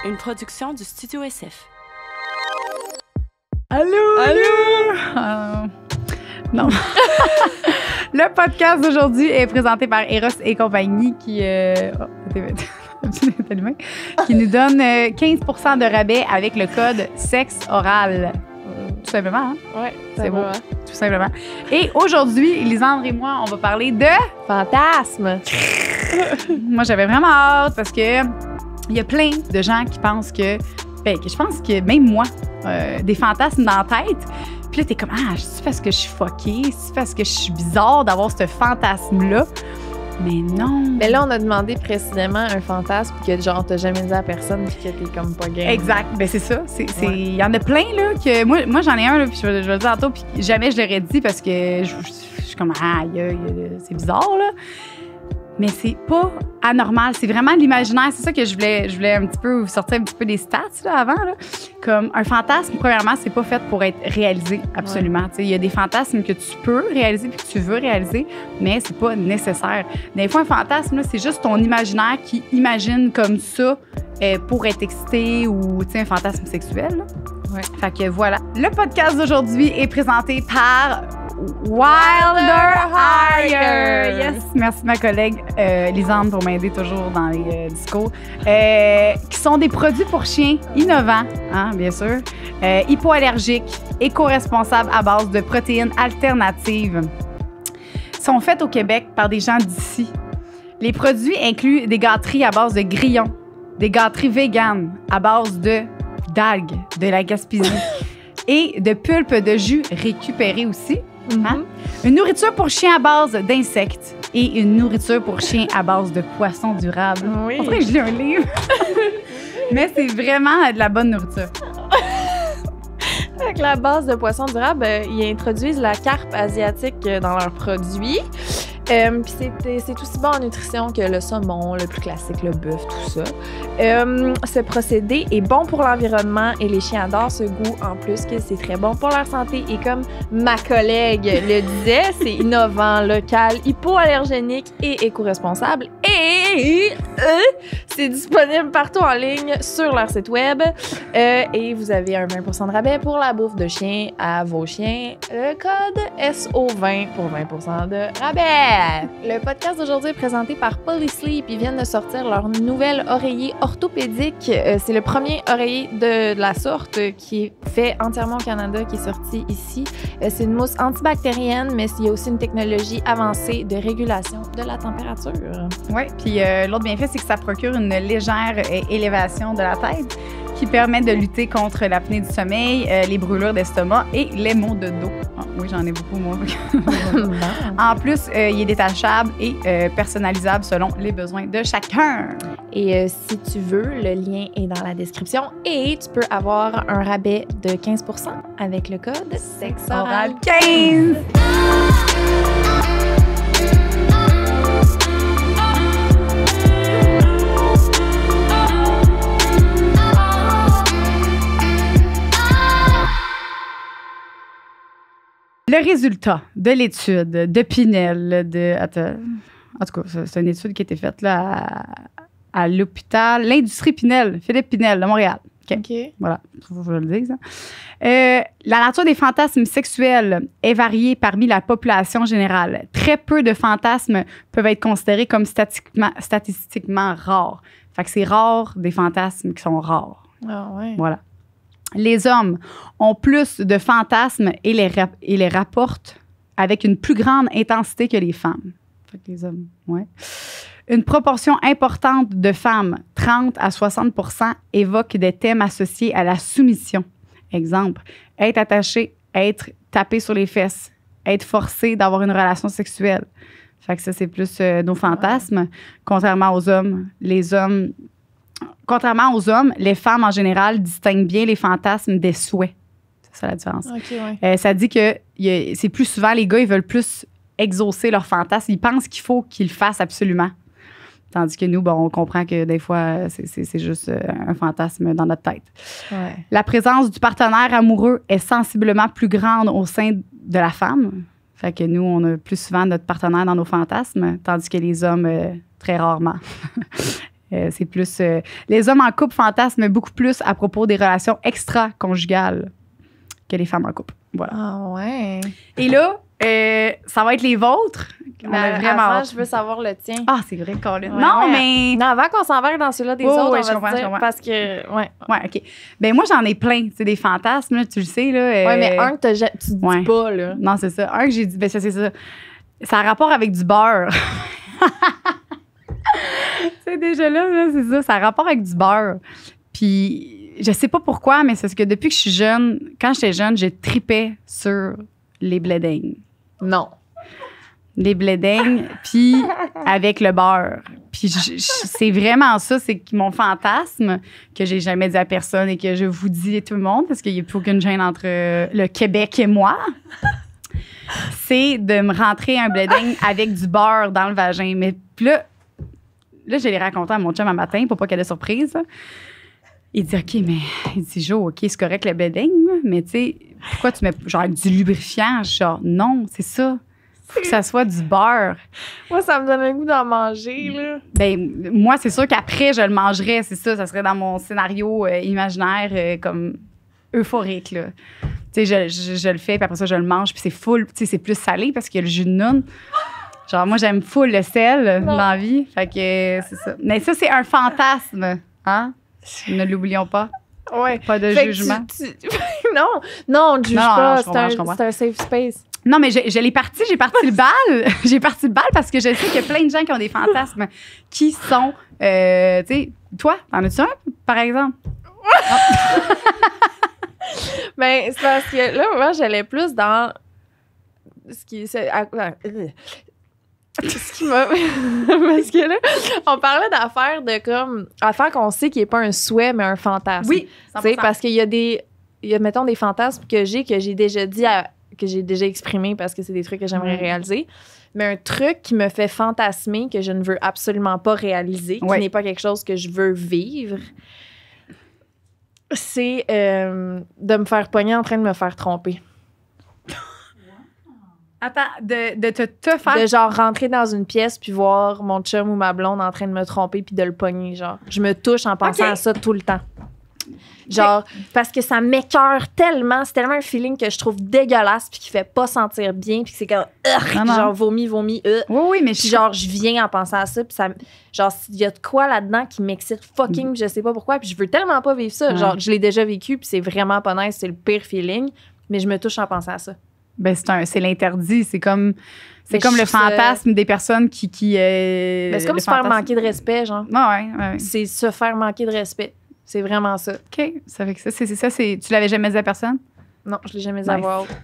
Une production du Studio SF. Allô? Allô? Non. Le podcast d'aujourd'hui est présenté par Eros et compagnie qui nous donne 15% de rabais avec le code sexe oral. Tout simplement, hein? Oui, c'est beau. Tout simplement. Et aujourd'hui, Lisandre et moi, on va parler de fantasme. Moi, j'avais vraiment hâte parce que il y a plein de gens qui pensent que je pense que même moi, des fantasmes dans la tête. Puis là, t'es comme, c'est parce que je suis fuckée, c'est parce que je suis bizarre d'avoir ce fantasme-là. Mais non. Mais là, on a demandé précisément un fantasme que genre t'as jamais dit à personne puis que t'es comme pas game. Exact. Ben c'est ça. Il y en a plein là que moi j'en ai un là, puis je vais le dire tantôt, puis jamais je l'aurais dit parce que je suis comme c'est bizarre là. Mais c'est pas anormal, c'est vraiment l'imaginaire. C'est ça que je voulais un petit peu sortir un petit peu des stats là, avant. Là. Comme un fantasme, premièrement, c'est pas fait pour être réalisé, absolument. Il y a des fantasmes que tu peux réaliser puis que tu veux réaliser, mais c'est pas nécessaire. Des fois, un fantasme, là, c'est juste ton imaginaire qui imagine comme ça pour être excité ou un fantasme sexuel. Là. Ouais. Fait que voilà. Le podcast d'aujourd'hui est présenté par Wilder Hire. Yes, merci ma collègue Lisandre pour m'aider toujours dans les discours. Qui sont des produits pour chiens innovants, hein, bien sûr, hypoallergiques, éco-responsables à base de protéines alternatives. Sont faits au Québec par des gens d'ici. Les produits incluent des gâteries à base de grillons, des gâteries véganes à base d'algues de la Gaspésie et de pulpe de jus récupéré aussi. Hein? Une nourriture pour chien à base d'insectes et une nourriture pour chien à base de poissons durables. Oui. On dirait que je lis un livre. Mais c'est vraiment de la bonne nourriture. Avec la base de poissons durables, ils introduisent la carpe asiatique dans leurs produits. Puis c'est aussi bon en nutrition que le saumon, le plus classique, le bœuf, tout ça. Ce procédé est bon pour l'environnement et les chiens adorent ce goût, en plus que c'est très bon pour leur santé. Et comme ma collègue le disait, c'est innovant, local, hypoallergénique et éco-responsable. Et c'est disponible partout en ligne sur leur site web. Et vous avez un 20% de rabais pour la bouffe de chien à vos chiens. Le code SO20 pour 20% de rabais. Le podcast d'aujourd'hui est présenté par Polysleep. Ils viennent de sortir leur nouvel oreiller orthopédique. C'est le premier oreiller de la sorte qui est fait entièrement au Canada, qui est sorti ici. C'est une mousse antibactérienne, mais il y a aussi une technologie avancée de régulation de la température. Oui, puis l'autre bienfait, c'est que ça procure une légère élévation de la tête qui permet de lutter contre l'apnée du sommeil, les brûlures d'estomac et les maux de dos. Oh, oui, j'en ai beaucoup, moi. En plus, il est détachable et personnalisable selon les besoins de chacun. Et si tu veux, le lien est dans la description et tu peux avoir un rabais de 15% avec le code SEXORAL 15. Le résultat de l'étude de Pinel, en tout cas, c'est une étude qui a été faite là, à l'hôpital, l'industrie Pinel, Philippe Pinel de Montréal. OK. Voilà, faut que je le dise. La nature des fantasmes sexuels est variée parmi la population générale. Très peu de fantasmes peuvent être considérés comme statistiquement rares. Fait que c'est rare des fantasmes qui sont rares. Ah ouais. Voilà. Les hommes ont plus de fantasmes et les rapportent avec une plus grande intensité que les femmes. Fait que les hommes, ouais. Une proportion importante de femmes, 30 à 60%, évoquent des thèmes associés à la soumission. Exemple, être attaché, être tapé sur les fesses, être forcé d'avoir une relation sexuelle. Fait que ça, c'est plus nos fantasmes. Contrairement aux hommes, Contrairement aux hommes, les femmes, en général, distinguent bien les fantasmes des souhaits. C'est ça la différence. OK, ouais. Ça dit que c'est plus souvent, les gars, ils veulent plus exaucer leurs fantasmes. Ils pensent qu'il faut qu'ils le fassent absolument. Tandis que nous, on comprend que des fois, c'est juste un fantasme dans notre tête. Ouais. La présence du partenaire amoureux est sensiblement plus grande au sein de la femme. Fait que nous, on a plus souvent notre partenaire dans nos fantasmes, tandis que les hommes, très rarement. C'est plus... les hommes en couple fantasment beaucoup plus à propos des relations extra-conjugales que les femmes en couple. Voilà. Ah ouais. Et là, ça va être les vôtres. On a vraiment avant, hâte. je veux savoir le tien. Ah, c'est vrai, Colin. Ouais, non, ouais. mais... Non, avant qu'on s'embarque dans celui-là des Oh, autres, ouais, on je va comprends, se je dire, comprends. parce que, ouais. Ouais, OK. Ben moi, j'en ai plein. C'est des fantasmes, là, tu le sais. Là, Ouais, mais un que tu dis ouais. pas, là. Non, c'est ça. Un que j'ai dit, ben ça, c'est ça. Ça a rapport avec du beurre. C'est déjà là, c'est ça. Ça a rapport avec du beurre. Puis, je sais pas pourquoi, mais c'est parce que depuis que je suis jeune, quand j'étais jeune, je tripais sur les bledings. Non. Les bledings, puis avec le beurre. Puis c'est vraiment ça, c'est mon fantasme que j'ai jamais dit à personne et que je vous dis à tout le monde parce qu'il n'y a plus aucune gêne entre le Québec et moi. C'est de me rentrer un bleding avec du beurre dans le vagin. Mais puis là, je l'ai raconté à mon chum un matin pour pas qu'elle ait surprise. Là. Il dit, OK, mais il dit, Jo, OK, c'est correct le bleding, mais tu sais, pourquoi tu mets genre du lubrifiant? Genre, non, c'est ça. Faut que ça soit du beurre. Moi, ça me donne le goût d'en manger, là. Ben, moi, c'est sûr qu'après, je le mangerais, c'est ça. Ça serait dans mon scénario imaginaire comme euphorique, là. Tu sais, je le fais, puis après ça, je le mange, puis c'est full. Tu sais, c'est plus salé parce qu'il y a le jus de noun. Genre, moi, j'aime full le sel dans la vie. Fait que c'est ça. Mais ça, c'est un fantasme, hein? Ne l'oublions pas. Ouais. Pas de Fait que jugement. non, on ne juge pas. Je comprends. C'est un safe space. Non, mais je l'ai parti, j'ai parti le bal. J'ai parti le bal parce que je sais qu'il y a plein de gens qui ont des fantasmes qui sont, tu sais, toi, t'en as-tu un, par exemple? Ben, c'est parce que là, moi, j'allais plus dans ce qui ce qui m'a parce que là, on parlait d'affaires de comme affaires qu'on sait qui est pas un souhait mais un fantasme. Oui, tu sais, parce qu'il y a mettons des fantasmes que j'ai déjà dit que j'ai déjà exprimé parce que c'est des trucs que j'aimerais réaliser. Mais un truc qui me fait fantasmer que je ne veux absolument pas réaliser, qui n'est pas quelque chose que je veux vivre, c'est de me faire pogner en train de me faire tromper. Attends, de te faire... De genre rentrer dans une pièce puis voir mon chum ou ma blonde en train de me tromper puis de le pogner, genre. Je me touche en pensant à ça tout le temps. Genre, parce que ça m'écoeure tellement. C'est tellement un feeling que je trouve dégueulasse puis qui fait pas sentir bien puis que c'est comme... genre, vomi. Oui, mais puis genre, je viens en pensant à ça puis ça... Genre, il y a de quoi là-dedans qui m'excite fucking, je sais pas pourquoi, puis je veux tellement pas vivre ça. Genre, je l'ai déjà vécu puis c'est vraiment pas nice, c'est le pire feeling, mais je me touche en pensant à ça. Ben, c'est l'interdit. C'est comme le fantasme des personnes qui c'est comme se faire manquer de respect, genre. Ouais. C'est se faire manquer de respect. C'est vraiment ça. OK. Ça fait que ça, tu l'avais jamais dit à personne? Non, je l'ai jamais dit à voix haute.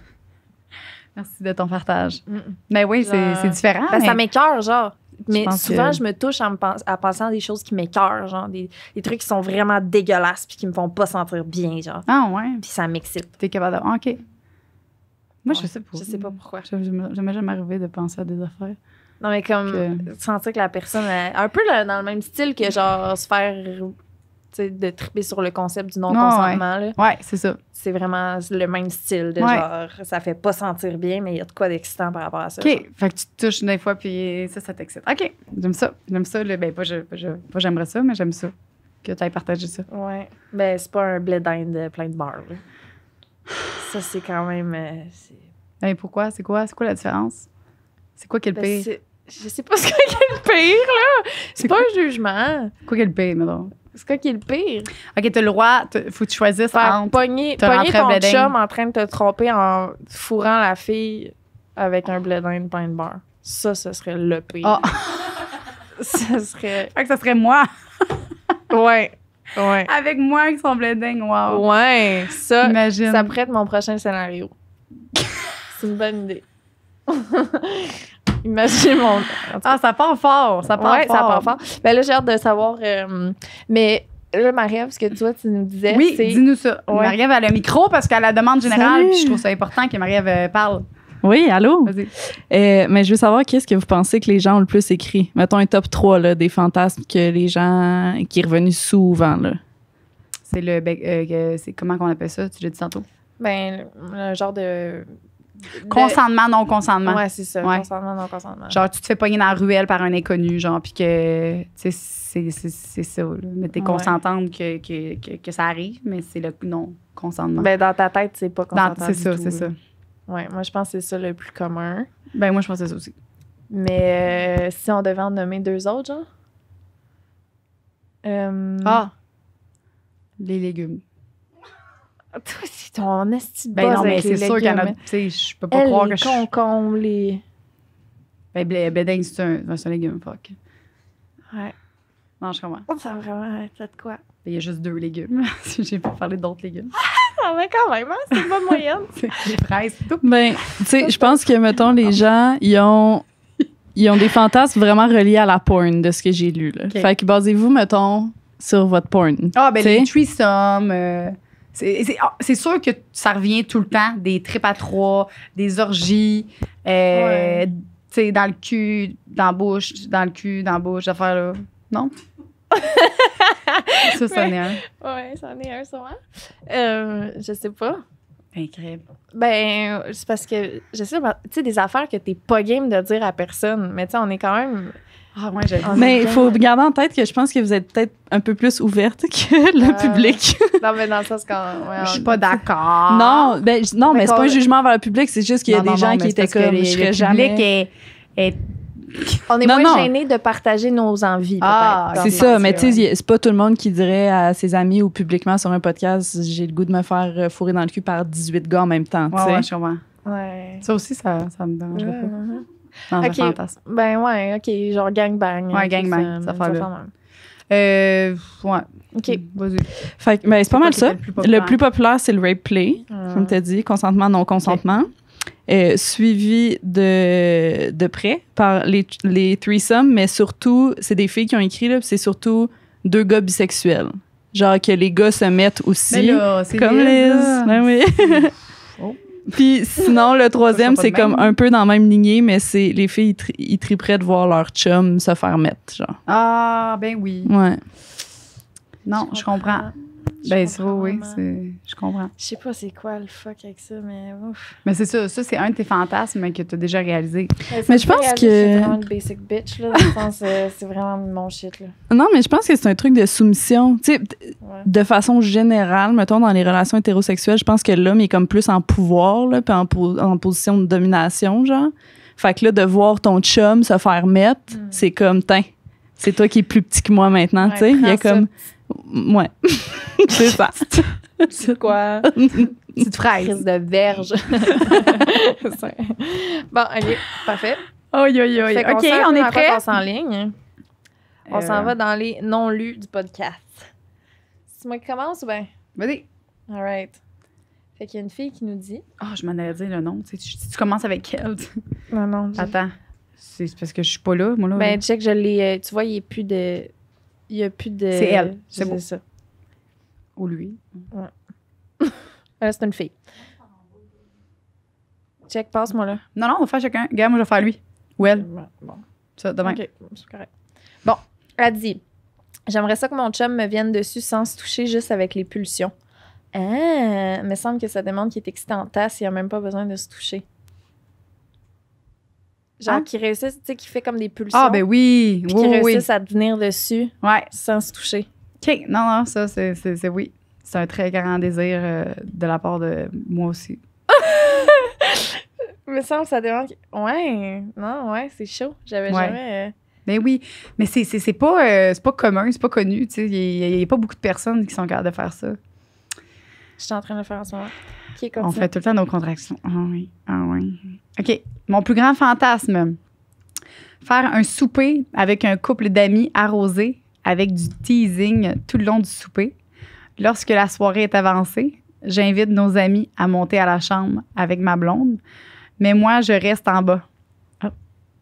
Merci de ton partage. Mais oui, c'est différent. Ben, ça m'écoeure, genre. Mais souvent, que... je me touche en pensant à des choses qui m'écoeurent, genre des trucs qui sont vraiment dégueulasses puis qui me font pas sentir bien, genre. Ah ouais? Puis ça m'excite. T'es capable de... OK. Moi, je sais pas. Je sais pas pourquoi. Ça m'est jamais arrivé de penser à des affaires. Non, mais comme sentir que la personne... un peu dans le même style que genre se faire... de triper sur le concept du non-consentement. Là. Ouais, c'est ça. C'est vraiment le même style de genre, ça fait pas sentir bien, mais il y a de quoi d'excitant par rapport à ça. OK. Genre. Fait que tu te touches des fois, puis ça t'excite. OK. J'aime ça. Ben, pas j'aimerais ça, mais j'aime ça. Que tu aies partagé ça. Ouais. Ben, c'est pas un blé d'Inde plein de beurre. Là. Ça, c'est quand même... pourquoi? C'est quoi la différence? C'est quoi qui est le pire? Je sais pas ce qui est le pire, là. C'est pas un jugement. Quoi qui est le pire, mettons? C'est quoi qui est le pire? OK, t'as le droit, faut que tu choisisses entre... Pogner ton chum en train de te tromper en fourrant la fille avec un blé d'Inde plein de beurre. Ça, ce serait le pire. Ah! Ça serait... Fait que ça serait moi. Ouais. Avec moi avec son blé d'Inde, wow. Ouais, ça, imagine. Ça prête mon prochain scénario. C'est une bonne idée. Imagine mon... ça part fort. Ça part fort. Ben là, j'ai hâte de savoir... mais là, Marie-Ève, ce que toi, tu nous disais, oui, c'est... dis-nous ça. Ouais. Marie-Ève a le micro parce qu'à la demande générale, puis je trouve ça important que Marie-Ève parle. Oui, allô? Vas-y. Mais je veux savoir qu'est-ce que vous pensez que les gens ont le plus écrit. Mettons un top 3 là, des fantasmes que les gens... qui est revenu souvent, là. C'est c'est comment qu'on appelle ça? Tu l'as dit tantôt. Ben, un genre de Consentement, non-consentement. Ouais, c'est ça. Ouais. Consentement, non-consentement. Genre, tu te fais pogner dans la ruelle par un inconnu, genre, puis que, tu sais, c'est ça, là. Mais t'es Ouais. consentante que ça arrive, mais c'est le non-consentement. Ben, dans ta tête, c'est pas consentant C'est du ça, tout, c'est ça. là. Ouais, moi, je pense que c'est ça le plus commun. Ben, moi, je pensais ça aussi. Mais si on devait en nommer 2 autres, genre? Les légumes. Toi, c'est ton esti de Ben buzz non, mais avec c'est les sûr qu'il y en a, légumes. tu sais, je peux pas Elle, croire les que je... concombres, les... Ben, béding, c'est un légume, fuck. Ouais. Non, je comprends. Ça a vraiment été de quoi? Il y a juste 2 légumes. J'ai pas parlé d'autres légumes. Ah, mais quand même, hein? C'est une bonne moyenne. C'est les fraises, c'est tout. Ben, tu sais, je pense que, mettons, les gens, ils ont des fantasmes vraiment reliés à la porn, de ce que j'ai lu, là. OK. Fait que basez-vous, mettons, sur votre porn. Ah, ben, T'sais? les threesomes, c'est sûr que ça revient tout le temps, des trips à 3, des orgies, Ouais. tu sais, dans le cul, dans la bouche, dans le cul, dans la bouche, affaire là. Non? ça en est un. Ouais, c'en est un, sûrement. Je sais pas. Incroyable. Ben, c'est parce que, je sais pas, tu sais, des affaires que t'es pas game de dire à personne. Mais tu sais, on est quand même... Ah, ouais, j'avoue. Ah, Mais il bien. faut garder en tête que je pense que vous êtes peut-être un peu plus ouverte que le public. Non, mais dans le sens quand... Ouais, Je suis pas d'accord. Non, ben, non, mais c'est pas un D'accord. jugement vers le public, c'est juste qu'il y a Non, des non, gens non, qui mais étaient c'est parce que comme, je serais le jamais... public est On est Non, moins non. gênés de partager nos envies, Ah, peut-être. C'est dans ça, le mais sens tu que, sais, c'est pas tout le monde qui dirait à ses amis ou publiquement sur un podcast, j'ai le goût de me faire fourrer dans le cul par 18 gars en même temps, tu Ouais, sais. ouais, je comprends. Ouais. Ça aussi, ça me dérange pas. Dans Ok. un fantasme. Ben ouais, OK, genre gangbang. Ouais, hein, gangbang, tout ça ça fait même. Ouais. OK. Vas-y. Fait que, ben, c'est pas mal qui ça. était le plus populaire? Le plus populaire, c'est le rape play, comme tu as dit, consentement, non-consentement. Suivi de près par les threesomes, mais surtout, c'est des filles qui ont écrit, là, puis c'est surtout 2 gars bisexuels. Genre que les gars se mettent aussi. Mais là, c'est Comme Liz, Liz. là. Ben oui. Oh. Puis sinon, le troisième, pas c'est de même. comme un peu dans la même lignée, mais c'est les filles, ils triperaient de voir leur chum se faire mettre, genre. Ah, ben oui. Ouais. Non, je comprends. Ben, c'est oui, je comprends. Je sais pas c'est quoi le fuck avec ça, mais ouf. Mais c'est ça, c'est un de tes fantasmes que tu as déjà réalisé. Mais je pense que- C'est vraiment une basic bitch, là. Dans le sens, c'est vraiment mon shit, là. Non, mais je pense que c'est un truc de soumission. Tu sais, Ouais. de façon générale, mettons, dans les relations hétérosexuelles, je pense que l'homme est comme plus en pouvoir, là, puis en position de domination, genre. Fait que là, de voir ton chum se faire mettre, c'est comme, c'est toi qui es plus petit que moi maintenant, tu sais. Il y a prends comme... Ouais. c'est ça. C'est quoi? Petite fraise. Crise de verge. Bon, allez, parfait. Oi, oi, oi. Fait qu'on OK, sait un on peu est dans quoi prêt? qu'on s'enligne. On s'en va dans les non-lus du podcast. C'est moi qui commence ou bien? Vas-y. All right. Fait qu'il y a une fille qui nous dit... Ah, je m'en allais dire le nom. Tu sais, tu commences avec elle. Non, non. Attends. C'est parce que je suis pas là, moi, là. Ben, check, je l'ai... tu vois, il n'y a plus de... Il n'y a plus de... C'est elle. C'est beau. ça. Ou lui. C'est une fille. Check, passe-moi là. Non, non, on va faire chacun. Regarde, moi, je vais faire lui. Ou elle. Bon. Ça, demain. OK, c'est correct. Bon, elle dit « J'aimerais ça que mon chum me vienne dessus sans se toucher, juste avec les pulsions. » Ah, me semble que ça demande qu'il est excité en tasse, il n'a même pas besoin de se toucher. Genre Ah. qu'il réussisse, tu sais, qu'il fait comme des pulsions. Ah, ben oui. Puis Oui, qu'il oui, oui. réussisse à te venir dessus Ouais. sans se toucher. OK. Non, non, ça, c'est oui. C'est un très grand désir de la part de moi aussi. Me semble que ça demande... Ouais, non, ouais, c'est chaud. J'avais Ouais. jamais... Ben oui. Mais c'est pas commun, c'est pas connu. Tu sais, il y a pas beaucoup de personnes qui sont capables de faire ça. Je suis en train de le faire en ce moment. OK, On continue. fait tout le temps nos contractions. Ah oui. Ah oui. OK. Mon plus grand fantasme. Faire un souper avec un couple d'amis arrosé avec du teasing tout le long du souper. Lorsque la soirée est avancée, j'invite nos amis à monter à la chambre avec ma blonde, mais moi, je reste en bas. Ah.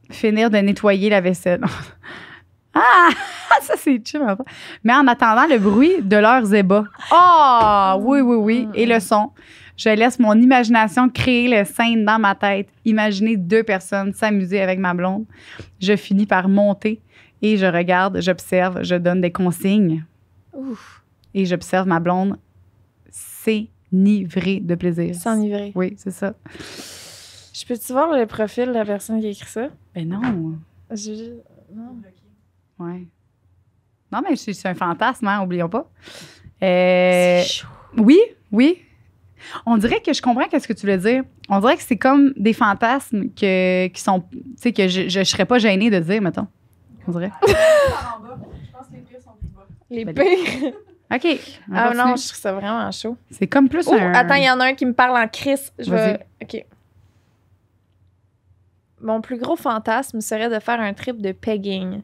Finir de nettoyer la vaisselle. Ah! Ça, c'est chill. Mais en attendant le bruit de leurs ébats. Ah! Oui, oui, oui. Et le son. Je laisse mon imagination créer les scènes dans ma tête. Imaginer 2 personnes s'amuser avec ma blonde. Je finis par monter et je regarde, j'observe, je donne des consignes. Ouf, Et j'observe ma blonde s'enivrer de plaisir. s'enivrer. Oui, c'est ça. Je peux-tu voir le profil de la personne qui a écrit ça? Ben non. Non. Ouais. Non, mais c'est un fantasme, hein, oublions pas. C'est chaud. Oui. On dirait que je comprends ce que tu veux dire. On dirait que c'est comme des fantasmes qui sont... Tu sais, que je serais pas gênée de dire, mettons. On dirait. Je pense que les pires sont plus bas. Les Ben, pires. OK. on Ah continue. non, je trouve ça vraiment chaud. C'est comme plus Oh, un... attends, il y en a un qui me parle en crise. Je Vas-y. vais... OK. Mon plus gros fantasme serait de faire un trip de pegging.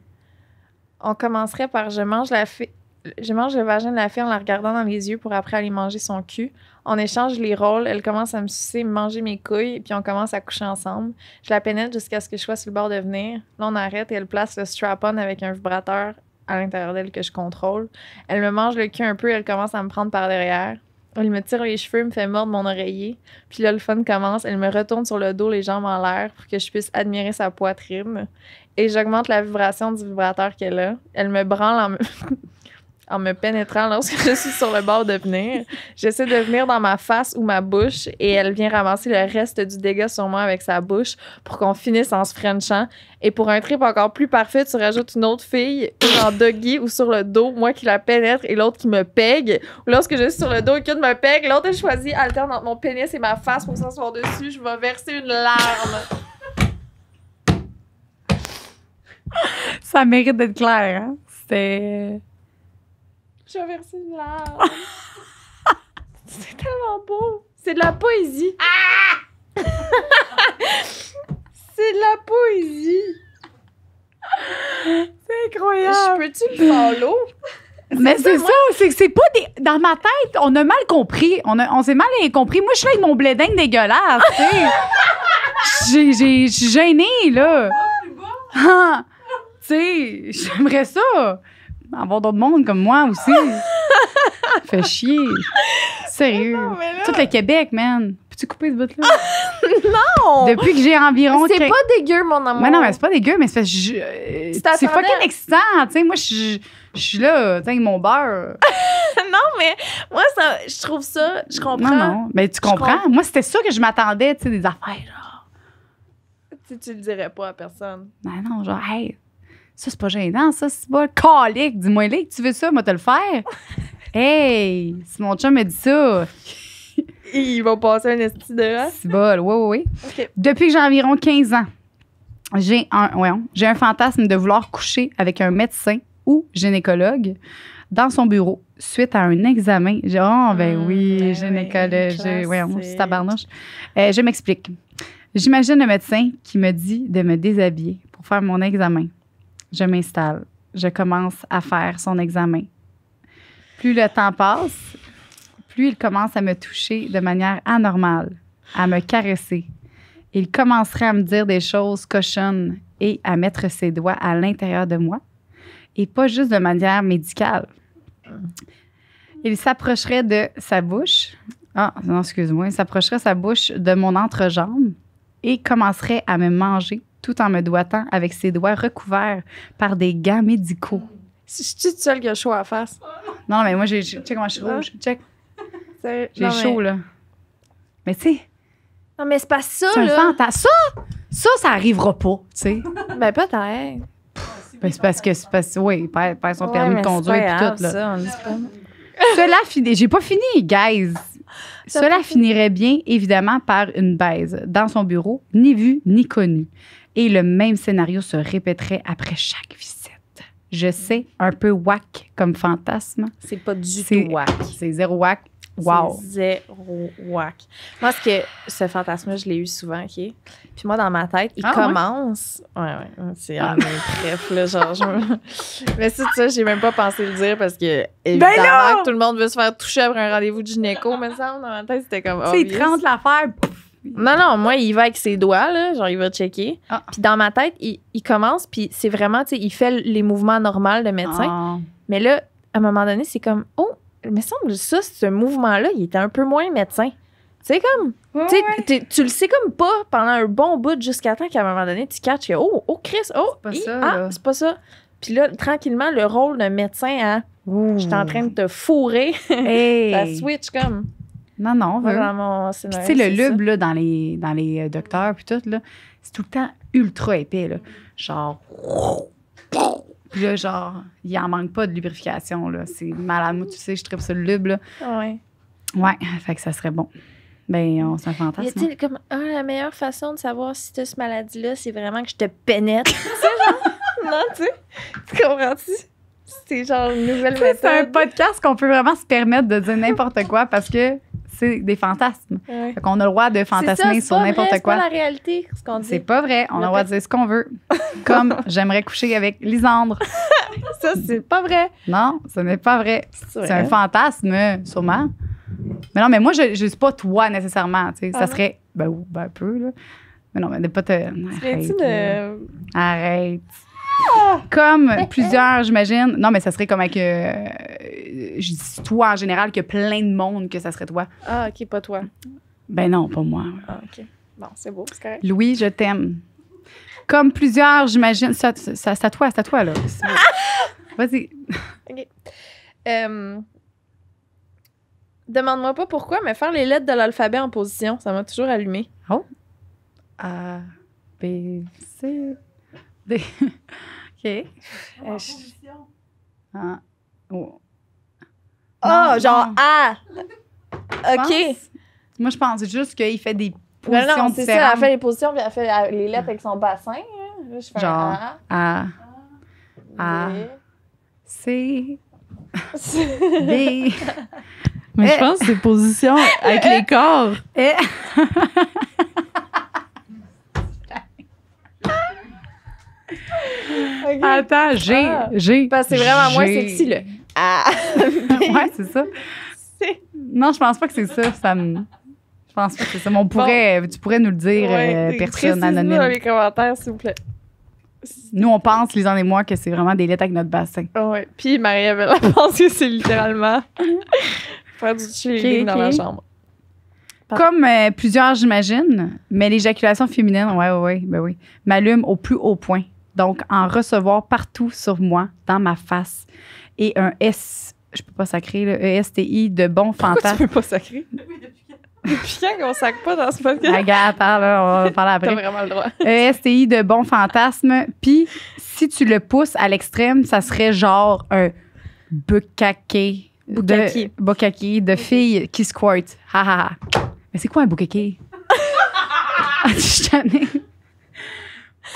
On commencerait par je mange le vagin de la fille en la regardant dans les yeux pour après aller manger son cul. On échange les rôles. Elle commence à me sucer, me manger mes couilles, puis on commence à coucher ensemble. Je la pénètre jusqu'à ce que je sois sur le bord de venir. Là, on arrête et elle place le strap-on avec un vibrateur à l'intérieur d'elle que je contrôle. Elle me mange le cul un peu, elle commence à me prendre par derrière. Elle me tire les cheveux, me fait mordre mon oreiller. Puis là, le fun commence. Elle me retourne sur le dos, les jambes en l'air, pour que je puisse admirer sa poitrine. Et j'augmente la vibration du vibrateur qu'elle a. Elle me branle en me pénétrant lorsque je suis sur le bord de venir. J'essaie de venir dans ma face ou ma bouche et elle vient ramasser le reste du dégât sur moi avec sa bouche pour qu'on finisse en se frenchant. Et pour un trip encore plus parfait, tu rajoutes une autre fille, une en doggy ou sur le dos, moi qui la pénètre et l'autre qui me pègue. Ou lorsque je suis sur le dos et qu'une me pègue, l'autre elle choisit alterne entre mon pénis et ma face pour s'asseoir dessus. Je vais verser une larme. Ça mérite d'être clair, hein? C'était... Je vais verser une larme. C'est tellement beau. C'est de la poésie. Ah! C'est de la poésie. C'est incroyable. Je peux-tu le follow? Mais c'est ça, c'est que c'est pas des... Dans ma tête, on a mal compris. On s'est mal compris. Moi, je suis là avec mon bléding dégueulasse, tu sais. Je suis gênée, là. Ah, tu sais, j'aimerais ça. Avoir d'autres mondes comme moi aussi. Fait chier. Sérieux. Non, mais là- Tout le Québec, man. Peux-tu couper ce bout-là? Non! Depuis que j'ai environ... C'est pas dégueu, mon amour. Mais non, mais c'est pas dégueu, mais c'est parce que Tu c'est t'attendais fucking à- excitant. Tu sais, moi, je suis là, tu sais, avec mon beurre. Non, mais moi, ça, je trouve ça... Je comprends. Non. Mais tu comprends? comprends. Moi, c'était ça que je m'attendais, tu sais, des affaires, genre. Tu le dirais pas à personne. Non, genre, hey, ça, c'est pas gênant, ça, c'est pas calique. Dis-moi, là, que tu veux ça, moi, te le faire. Hey, si mon chum me dit ça, Il va passer un esti de race. c'est bol, oui. OK. Depuis que j'ai environ 15 ans, j'ai un fantasme de vouloir coucher avec un médecin ou gynécologue dans son bureau suite à un examen. Ben oui, ben gynécologue. oui, Voyons, classique. c'est tabarnouche. Je m'explique. J'imagine le médecin qui me dit de me déshabiller pour faire mon examen. Je m'installe. Je commence à faire son examen. Plus le temps passe, plus il commence à me toucher de manière anormale, à me caresser. Il commencerait à me dire des choses cochonnes et à mettre ses doigts à l'intérieur de moi, et pas juste de manière médicale. Il s'approcherait de sa bouche. Ah, non, excuse-moi. Il s'approcherait sa bouche de mon entrejambe et commencerait à me manger tout en me doigtant avec ses doigts recouverts par des gants médicaux. Je suis toute seule qui a chaud à la face. Non, mais moi, check comment je suis rouge. Check, j'ai Non, chaud, mais... là. Mais tu sais, Non, mais c'est pas ça, c'est un là. fantasme. Ça arrivera pas, tu sais. Ben, peut-être. Ben, c'est parce que, oui, il perd son permis de conduire et tout, là. Ça, on dit pas. Cela finit. J'ai pas fini, guys. Cela finirait bien, évidemment, par une baise dans son bureau, ni vu ni connu. Et le même scénario se répéterait après chaque visite. Je sais, un peu whack comme fantasme. C'est pas du C'est- tout whack. C'est zéro whack. Wow. C'est zéro whack. Moi, ce fantasme-là, je l'ai eu souvent, OK? Puis moi, dans ma tête, il Ah, commence... Ouais, c'est un de mes trèfles, là, genre... Mais ça, j'ai même pas pensé le dire parce que, évidemment, là! que tout le monde veut se faire toucher après un rendez-vous de gynéco, me semble. Dans ma tête, c'était comme... Tu sais, il obvious. te rentre l'affaire. Non, moi, il va avec ses doigts, là, genre, il va checker. Ah. Puis dans ma tête, il commence, puis c'est vraiment, tu sais, il fait les mouvements normaux de médecin. Ah. Mais là, à un moment donné, c'est comme, oh, il me semble ça, ce mouvement-là, il était un peu moins médecin. Tu sais, comme, tu sais, tu le sais comme pas pendant un bon bout jusqu'à temps qu'à un moment donné, tu catches que, oh, Chris, oh, C'est pas hi, ça, ah, là. c'est pas ça. Puis là, tranquillement, le rôle de médecin à, j'étais en train de te fourrer, ça Hey. switch comme. Non, non, on Moi, veut. dans mon Puis, scénario, tu sais, le c'est ça. lube, là, dans les docteurs, puis tout, là, c'est tout le temps ultra épais, là. Genre... Puis là, genre, il en manque pas de lubrification, là. C'est malade. Moi, tu sais, je tripe sur le lube, là. Ouais. Ouais, fait que ça serait bon. Ben, c'est un Y fantasme. a-t-il comme la meilleure façon de savoir si t'as cette maladie-là, c'est vraiment que je te pénètre? Tu sais, genre? Non, tu sais? Tu comprends-tu? C'est genre une nouvelle Tu sais, c'est un méthode. podcast qu'on peut vraiment se permettre de dire n'importe quoi parce que c'est des fantasmes. Ouais. Fait qu'on a le droit de C'est ça, fantasmer c'est sur pas vrai, n'importe c'est pas quoi. la réalité, ce qu'on dit. C'est pas vrai. On a le droit de dire ce qu'on veut. Comme j'aimerais coucher avec Lisandre. Ça, c'est pas vrai. Non, ce n'est pas vrai. C'est C'est un fantasme, sûrement. Mais non, mais moi, je suis pas toi nécessairement. Tu sais. Ça non? serait. Ben, un peu, là. Mais non, mais de pas te. Viens-tu Arrête. Là. de. Arrête. Comme plusieurs, j'imagine. Non, mais ça serait comme avec. Je dis toi en général, qu'il y a plein de monde que ça serait toi. Ah, OK, pas toi. Ben non, pas moi. Ah, OK. Bon, c'est beau, c'est correct. Louis, je t'aime. Comme plusieurs, j'imagine. C'est à toi, là. C'est beau. Vas-y. Demande-moi pas pourquoi, mais faire les lettres de l'alphabet en position, ça m'a toujours allumé. A, B, C, D. OK. Ah. Oh. Ah, Non, genre non. A! Je OK. pense- Moi, je pense juste qu'il fait des Ben positions non, c'est ça, différentes. elle fait les positions, puis elle fait les lettres avec son bassin. Hein. Là, je fais Genre, A, un A. C, B. D. Mais je pense que c'est position avec les corps. E. OK. Attends, G. Ah. G. Parce que c'est vraiment moins G. sexy, là. A. Ouais, c'est ça. C'est- Non, je pense pas que c'est ça. Je pense pas que c'est ça. Mais tu pourrais nous le dire, Ouais, personne précise-nous dans anonyme. les commentaires, s'il vous plaît. Nous, on pense, Lisanne et moi, que c'est vraiment des lettres avec notre bassin. Ouais. Puis Marie-Ève, elle pense que c'est littéralement faire du cheerleading dans la ok. chambre. Comme plusieurs, j'imagine, mais l'éjaculation féminine, ben oui, m'allume au plus haut point. Donc, en recevoir partout sur moi, dans ma face, et un S, je peux pas sacrer, le ESTI de bon Pourquoi tu fantasme. peux pas sacrer? Depuis quand qu'on sacre pas dans ce podcast? Regarde, attends, là, on va parler T'as après. vraiment le droit. ESTI de bon fantasme. Puis, si tu le pousses à l'extrême, ça serait genre un bukkake. Bukkake. De filles qui squirtent. Ha ha ha. Mais c'est quoi un bukkake? Je suis tannée.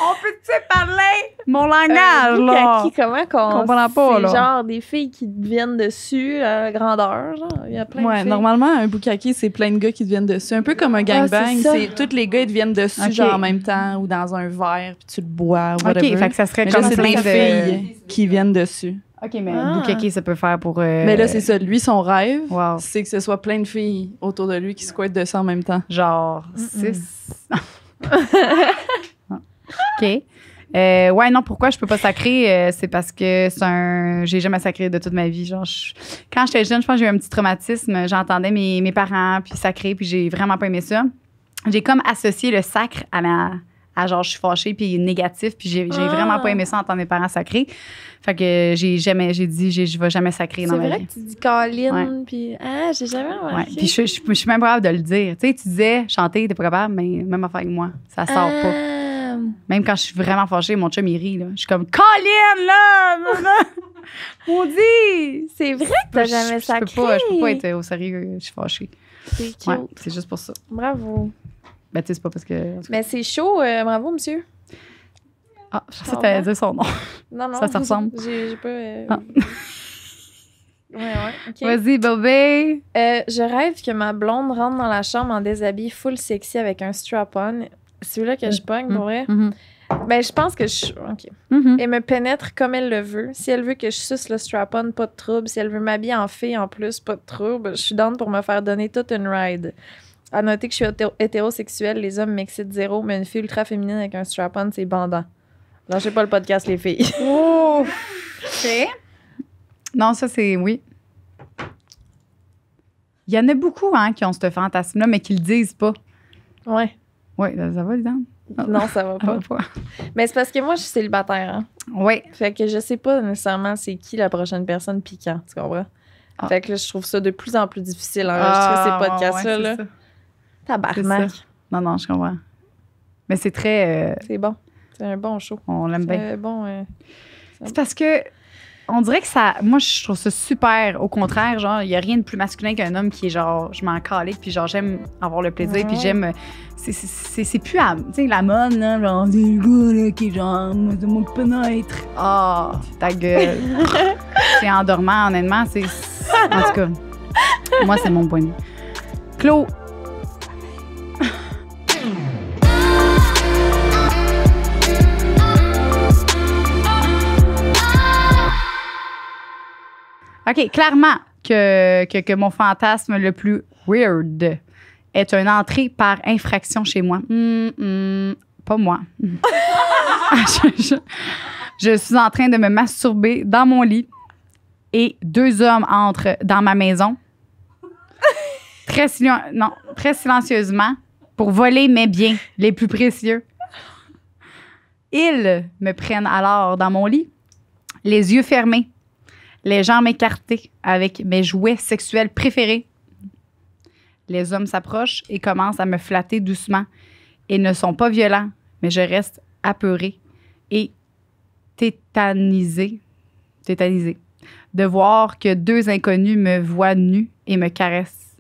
On peut-tu parler mon langage, là? Bukkake, comment qu'on... Comprends pas, c'est là. genre des filles qui viennent dessus à grandeur, genre. Il y a plein de Ouais, filles. normalement, un bukkake, c'est plein de gars qui deviennent dessus. Un peu comme un gangbang. c'est ça. C'est tous les gars, ils deviennent dessus, Ok. genre en même temps, ou dans un verre, puis tu le bois, whatever. OK, fait que ça serait Mais comme là, c'est plein des de... filles qui viennent dessus. OK, mais Ah. bukkake, ça peut faire pour... Mais là, c'est ça. Lui, son rêve, Wow. c'est que ce soit plein de filles autour de lui qui squattent dessus en même temps. Genre 6. OK. Ouais, non, pourquoi je peux pas sacrer? C'est parce que j'ai jamais sacré de toute ma vie. Genre, quand j'étais jeune, je pense que j'ai eu un petit traumatisme. J'entendais mes parents puis sacrer, puis j'ai vraiment pas aimé ça. J'ai comme associé le sacre à genre, je suis fâchée puis négatif, puis j'ai vraiment pas aimé ça entendre mes parents sacrer. Fait que j'ai dit, je vais jamais sacrer C'est dans ma vrai vie. que tu dis Colin, puis j'ai jamais Ouais. remarqué. Puis je suis même pas capable de le dire. Tu sais, tu disais chanter, t'es pas capable, mais même affaire avec moi, ça sort pas. Même quand je suis vraiment fâchée, mon chum, il rit. Là. Je suis comme, Colin, là! Maudit! C'est vrai que t'as jamais sacré. Je peux pas être au sérieux, je suis fâchée. C'est cute. Ouais, c'est juste pour ça. Bravo. Ben, tu sais, c'est pas parce que. Mais c'est chaud, bravo, monsieur. Ah, je pensais que t'allais dire son nom. Non, non. Ça te ressemble? J'ai pas... Ah. Ouais, OK. Vas-y, bébé. Je rêve que ma blonde rentre dans la chambre en déshabillé full sexy avec un strap-on. C'est celui-là que je pogne, pour vrai. Mhm. Ben, je pense que je... OK. Mhm. Elle me pénètre comme elle le veut. Si elle veut que je suce le strap-on, pas de trouble. Si elle veut m'habiller en fille en plus, pas de trouble. Je suis down pour me faire donner toute une ride. À noter que je suis hétérosexuelle, les hommes m'excitent zéro, mais une fille ultra féminine avec un strap-on, c'est bandant. Lâchez pas le podcast, les filles. Oh! OK. Non, ça, c'est. Oui. Il y en a beaucoup, hein, qui ont ce fantasme-là, mais qui le disent pas. Ouais. Oui, ça va, Lisanne? Non, ça va Ça va pas. pas. Mais c'est parce que moi, je suis célibataire. Hein. Oui. Fait que je sais pas nécessairement c'est qui la prochaine personne piquant, tu comprends? Ah. Fait que là, je trouve ça de plus en plus difficile d'enregistrer ces podcasts-là. ouais, là. c'est ça. Tabarnak. C'est ça. Non, je comprends. Mais c'est très... C'est bon. C'est un bon show. on l'aime bien. C'est bon. C'est parce que on dirait que ça... Moi, je trouve ça super. Au contraire, genre, il n'y a rien de plus masculin qu'un homme qui est genre, je m'en calique, puis genre, j'aime avoir le plaisir, puis j'aime... C'est plus à... Tu sais, la mode, là, genre, c'est le gars, là, qui est genre, c'est mon pénètre. Ah, ta gueule. C'est endormant, honnêtement. C'est... En tout cas, moi, c'est mon point de vue. Claude. OK, clairement que mon fantasme le plus weird est une entrée par infraction chez moi. Pas moi. Je suis en train de me masturber dans mon lit et 2 hommes entrent dans ma maison très silencieusement pour voler mes biens les plus précieux. Ils me prennent alors dans mon lit, les yeux fermés, les jambes écartées avec mes jouets sexuels préférés. Les hommes s'approchent et commencent à me flatter doucement. Ils ne sont pas violents, mais je reste apeurée et tétanisée de voir que 2 inconnus me voient nue et me caressent.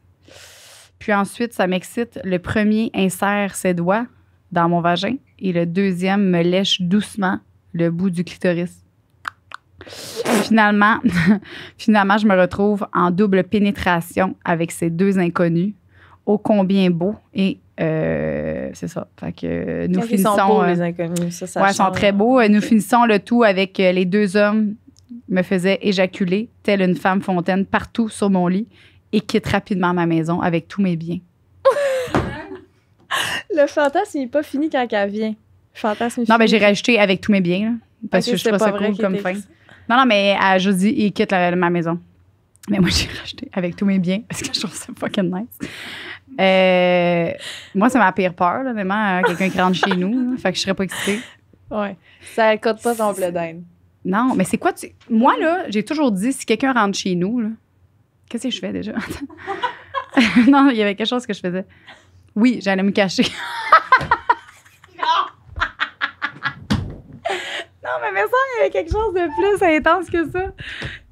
Puis ensuite, ça m'excite. Le premier insère ses doigts dans mon vagin et le deuxième me lèche doucement le bout du clitoris. Finalement, je me retrouve en double pénétration avec ces 2 inconnus, ô combien beaux. Et c'est ça. Fait que nous finissons. Ils sont beaux, les inconnus. Ça ouais, ils sont très beaux. Nous finissons le tout avec les 2 hommes me faisaient éjaculer, telle une femme fontaine, partout sur mon lit et quittent rapidement ma maison avec tous mes biens. Le fantasme, il n'est pas fini quand elle vient. Le fantasme est Non, mais fini. j'ai rajouté avec tous mes biens, là, parce que je trouve ça cool comme fin. Non, mais elle a juste dit, il quitte ma maison. Mais moi, j'ai racheté avec tous mes biens parce que je trouve ça fucking nice. Moi, c'est ma pire peur, là, vraiment, quelqu'un qui rentre chez nous. Là, fait que je serais pas excitée. Ouais. Ça coûte pas ton blé d'Inde. Non, mais c'est quoi? Moi, là, j'ai toujours dit, si quelqu'un rentre chez nous, là, qu'est-ce que je fais déjà? Non, il y avait quelque chose que je faisais. Oui, j'allais me cacher. Non, mais ça, il y avait quelque chose de plus intense que ça.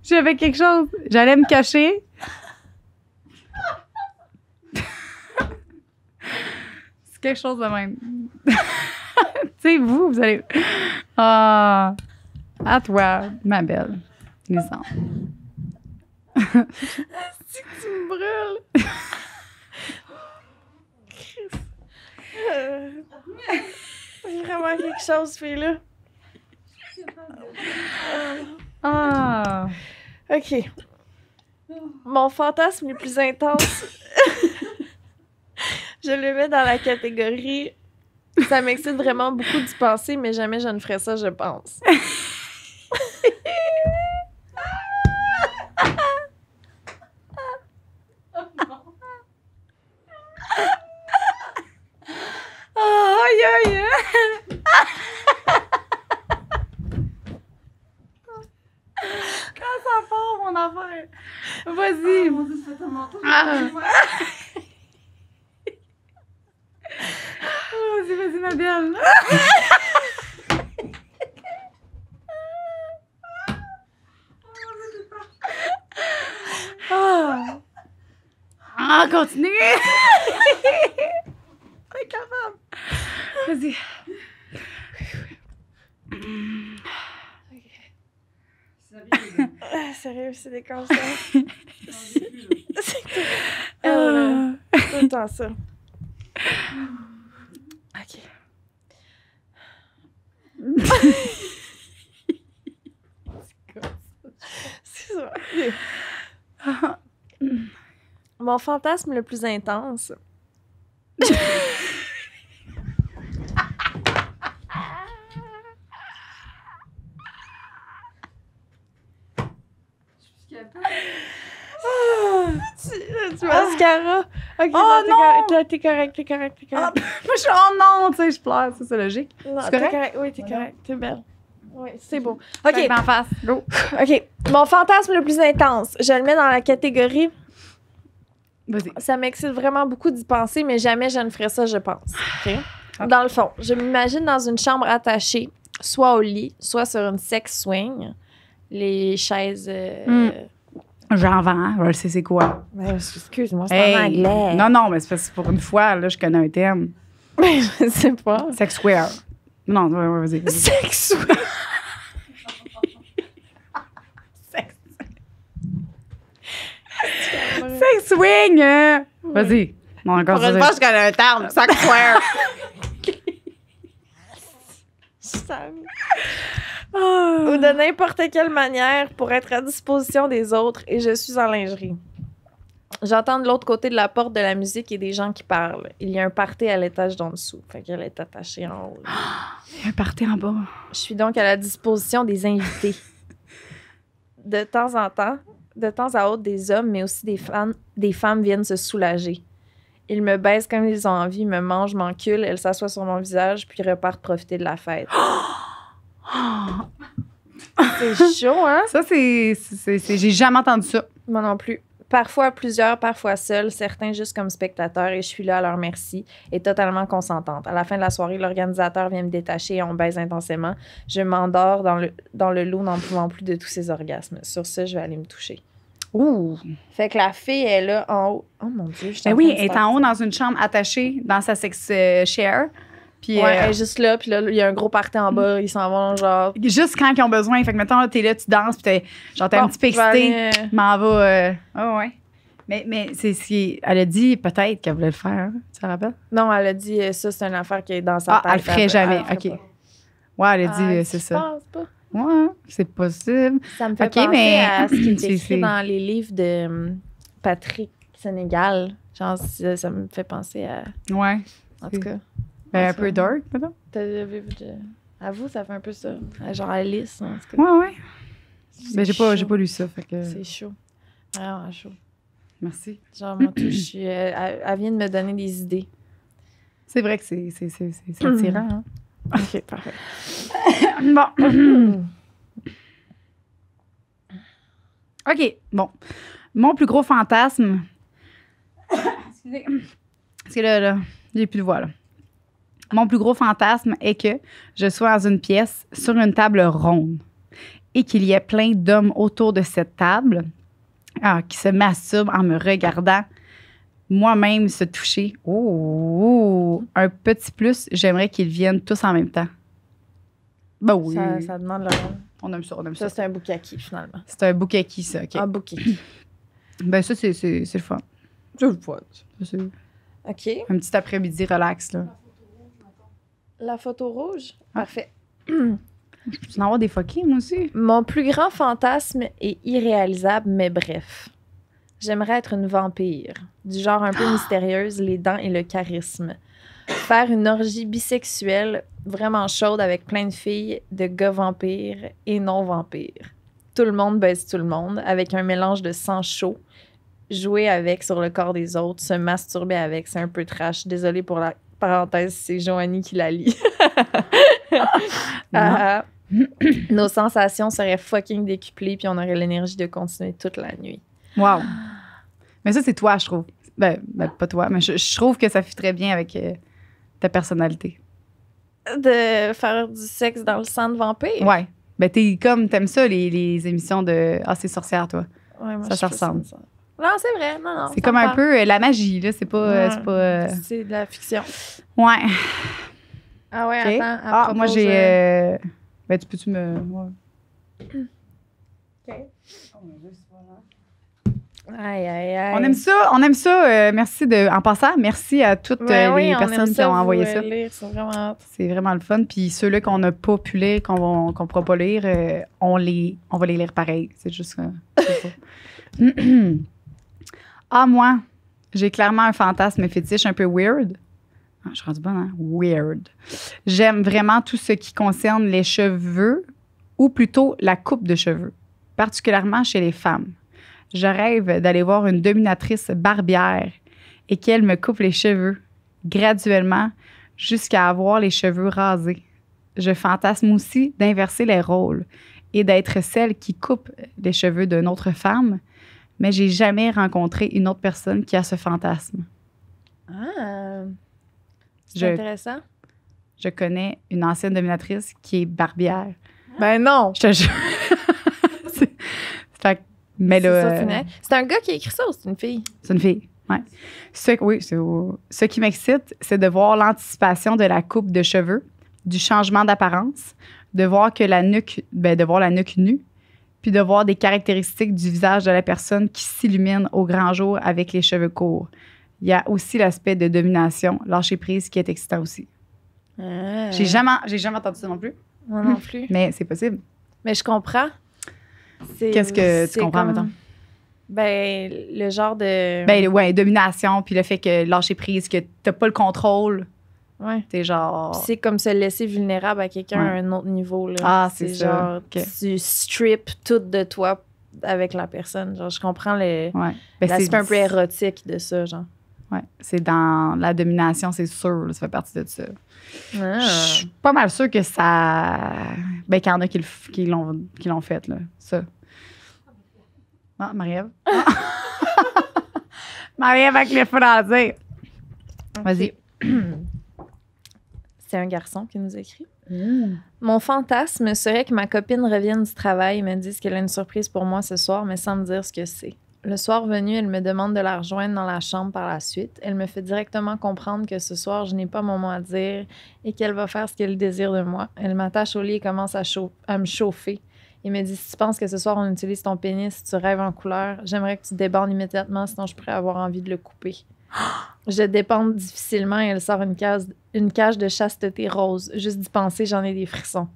J'avais quelque chose. J'allais me cacher. C'est quelque chose de même. Tu sais, vous allez... Ah, à toi, ma belle. Lisande. C'est que tu me brûles. C'est vraiment quelque chose, fille-là. Ah. OK. Mon fantasme le plus intense, je le mets dans la catégorie « Ça m'excite vraiment beaucoup d'y penser, mais jamais je ne ferais ça, je pense. » Aïe, aïe. Quand ça part, mon affaire. Vas-y. Vas-y, ma belle. Continue. On est capable. Vas-y. Sérieux, c'est des cancers. C'est tout le temps ça. OK. C'est ça. Mon fantasme le plus intense. Tu mascara. OK, Oh non! T'es correct. Ah, moi, je suis oh non, tu sais, je pleure, ça, c'est logique. Non, C'est t'es correct? correct. Oui, t'es correct. T'es belle. Oui, c'est beau. OK. OK. En face. Go. OK. Mon fantasme le plus intense, je le mets dans la catégorie. Vas-y. Ça m'excite vraiment beaucoup d'y penser, mais jamais je ne ferais ça, je pense. OK? Dans le fond, je m'imagine dans une chambre attachée, soit au lit, soit sur une sex swing. Les chaises. J'en vends. Je sais c'est quoi. Excuse-moi, c'est en anglais. Non, mais c'est parce que pour une fois, là, je connais un terme. Je sais pas. Sex square. Non, vas-y. Sex swing. Sex swing! Vas-y. Bon, encore Pour une fois, je connais un terme. Sex square. Ou de n'importe quelle manière pour être à disposition des autres et je suis en lingerie. J'entends de l'autre côté de la porte de la musique et des gens qui parlent. Il y a un party à l'étage d'en dessous. Fait qu'elle est attachée en haut. Il y a un party en bas. Je suis donc à la disposition des invités. De temps à autre, des hommes, mais aussi des femmes viennent se soulager. Ils me baisent comme ils ont envie, me mangent, m'enculent, elles s'assoient sur mon visage, puis repartent profiter de la fête. C'est chaud, hein? Ça, c'est. J'ai jamais entendu ça. Moi non plus. Parfois plusieurs, parfois seuls, certains juste comme spectateurs, et je suis là à leur merci et totalement consentante. À la fin de la soirée, l'organisateur vient me détacher et on baise intensément. Je m'endors dans le lot, n'en pouvant plus de tous ces orgasmes. Sur ce, je vais aller me toucher. Ouh! Fait que la fille est là en haut. Oh mon Dieu, je suis Ben oui, elle est en haut dans une chambre attachée dans sa sex share. Puis, ouais, elle est juste là, puis là, il y a un gros party en bas, ils s'en vont genre. Juste quand ils ont besoin. Fait que mettons, là, t'es là, tu danses, puis t'es un petit peu excité. Je m'en vais. Ouais. Mais elle a dit peut-être qu'elle voulait le faire. Hein? Tu te rappelles? Non, elle a dit ça, c'est une affaire qui est dans sa tête. Elle le ferait jamais. OK. Pas. Ouais, elle a dit c'est ça. Je pense pas. Ouais, c'est possible. Ça me fait penser à ce qui est écrit dans les livres de Patrick Sénégal. Genre, ça me fait penser à. Ouais. En tout cas. Ben, un peu dark, peut-être. À vous, ça fait un peu ça. Genre Alice, en tout cas. Ouais. Ben, j'ai pas lu ça. Fait que... C'est chaud. Vraiment chaud. Merci. Genre, moi, elle vient de me donner des idées. C'est vrai que c'est attirant. Hein? OK, parfait. Bon. OK, bon. Mon plus gros fantasme... Excusez. Parce que là, j'ai plus de voix, là. Mon plus gros fantasme est que je sois dans une pièce sur une table ronde et qu'il y ait plein d'hommes autour de cette table qui se masturbent en me regardant, moi-même se toucher. Oh! Un petit plus, j'aimerais qu'ils viennent tous en même temps. Ben oui. Ça demande le... On aime ça. Ça, c'est un bukaki, finalement. C'est un bukaki, ça. OK. Un bukaki. Ben ça, c'est le fun. C'est le fun. OK. Un petit après-midi relax, là. La photo rouge? Parfait. Je peux en avoir des fuckings, moi aussi. Mon plus grand fantasme est irréalisable, mais bref. J'aimerais être une vampire, du genre un peu mystérieuse, les dents et le charisme. Faire une orgie bisexuelle vraiment chaude avec plein de filles, de gars vampires et non vampires. Tout le monde baise tout le monde, avec un mélange de sang chaud. Jouer avec sur le corps des autres, se masturber avec, c'est un peu trash. Désolée pour la parenthèse, c'est Joanie qui la lit. Nos sensations seraient fucking décuplées puis on aurait l'énergie de continuer toute la nuit. Wow. Mais ça, c'est toi, je trouve. Ben pas toi, mais je trouve que ça fit très bien avec ta personnalité. De faire du sexe dans le sang de vampire? Ouais. Ben t'aimes ça, les émissions de « Ah, c'est sorcière, toi ouais, ». Moi, Ça ressemble. Ça. Non, c'est vrai. Non, c'est comme un peu la magie, là. C'est pas... c'est de la fiction. Ouais. Ah ouais, okay. Attends. Moi, j'ai... Ben, tu peux-tu me... Ouais. OK. Aïe. On aime ça. Merci en passant, merci à toutes les personnes qui ont envoyé ça. Lire, c'est vraiment le fun. Puis ceux-là qu'on n'a pas pu lire, qu'on ne pourra pas lire, on va les lire pareil. C'est juste ça. Moi, j'ai clairement un fantasme fétiche un peu weird. Je suis rendue bonne, hein? Weird. J'aime vraiment tout ce qui concerne les cheveux, ou plutôt la coupe de cheveux, particulièrement chez les femmes. Je rêve d'aller voir une dominatrice barbière et qu'elle me coupe les cheveux graduellement jusqu'à avoir les cheveux rasés. je fantasme aussi d'inverser les rôles et d'être celle qui coupe les cheveux d'une autre femme, mais j'ai jamais rencontré une autre personne qui a ce fantasme. Ah, c'est Je- intéressant. Je connais une ancienne dominatrice qui est barbière. Ben non! Je te jure. Fait que- mais C'est là, ça, c'est un gars qui a écrit ça ou c'est une fille? c'est une fille. Ouais. Ce qui m'excite, c'est de voir l'anticipation de la coupe de cheveux, du changement d'apparence, de voir que de voir la nuque nue, puis de voir des caractéristiques du visage de la personne qui s'illumine au grand jour avec les cheveux courts. Il y a aussi l'aspect de domination, lâcher prise, qui est excitant aussi. Ah. J'ai jamais entendu ça non plus, Moi non plus. mais c'est possible. Mais je comprends. Qu'est-ce que tu comprends, mettons? Ben, le genre de... Ben ouais, domination, puis le fait que lâcher prise, que t'as pas le contrôle, ouais. t'es genre... Puis c'est comme se laisser vulnérable à quelqu'un à un autre niveau. Là. Ah, c'est ça. genre, Ok. tu strippes tout de toi avec la personne. Genre, je comprends Ouais. Ben, l'aspect un peu érotique de ça, genre. Ouais, c'est dans la domination, c'est sûr, là, ça fait partie de ça. Ah. Je suis pas mal sûre que ça... Ben, qu'il y en a qui l'ont fait, là, ça. Ah, Marie-Ève. Ah. Marie-Ève avec les feux dans le dire. Vas-y. C'est un garçon qui nous écrit. Mon fantasme serait que ma copine revienne du travail et me dise qu'elle a une surprise pour moi ce soir, mais sans me dire ce que c'est. Le soir venu, elle me demande de la rejoindre dans la chambre par la suite. Elle me fait directement comprendre que ce soir, je n'ai pas mon mot à dire et qu'elle va faire ce qu'elle désire de moi. Elle m'attache au lit et commence à me chauffer. Il me dit, si tu penses que ce soir, on utilise ton pénis, si tu rêves en couleur, j'aimerais que tu débandes immédiatement, sinon je pourrais avoir envie de le couper. Je dépende difficilement et elle sort une cage de chasteté rose. Juste d'y penser, j'en ai des frissons.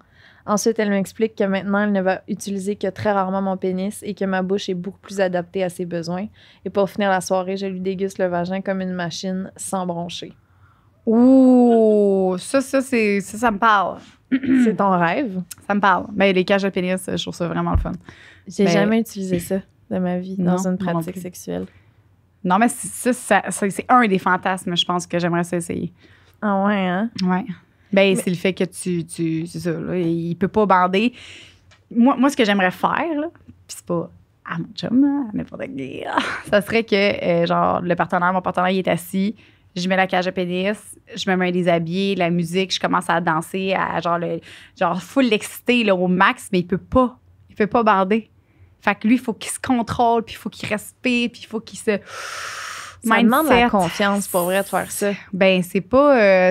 Ensuite, elle m'explique que maintenant, elle ne va utiliser que très rarement mon pénis et que ma bouche est beaucoup plus adaptée à ses besoins. Et pour finir la soirée, je lui déguste le vagin comme une machine sans broncher. Ouh, ça me parle. C'est ton rêve? Ça me parle. Mais les cages de pénis, je trouve ça vraiment le fun. J'ai Ben, jamais utilisé ça de ma vie non, dans une moi non pratique plus. sexuelle. Non, mais c'est un des fantasmes, je pense, que j'aimerais ça essayer. Ah ouais, hein? Ouais. Ben, c'est le fait que c'est ça, là, il peut pas bander. Moi, ce que j'aimerais faire, là, puis c'est pas à mon chum, là, à n'importe qui, là, ça serait que, genre, mon partenaire, il est assis, je mets la cage à pénis, je me mets un déshabillé, la musique, je commence à danser, à genre full excité, là, au max, mais il peut pas bander. Fait que lui, il faut qu'il se contrôle, puis il faut qu'il respire, puis il faut qu'il se... Ça demande la Mindset. confiance, pour vrai, de faire ça. Ben, c'est pas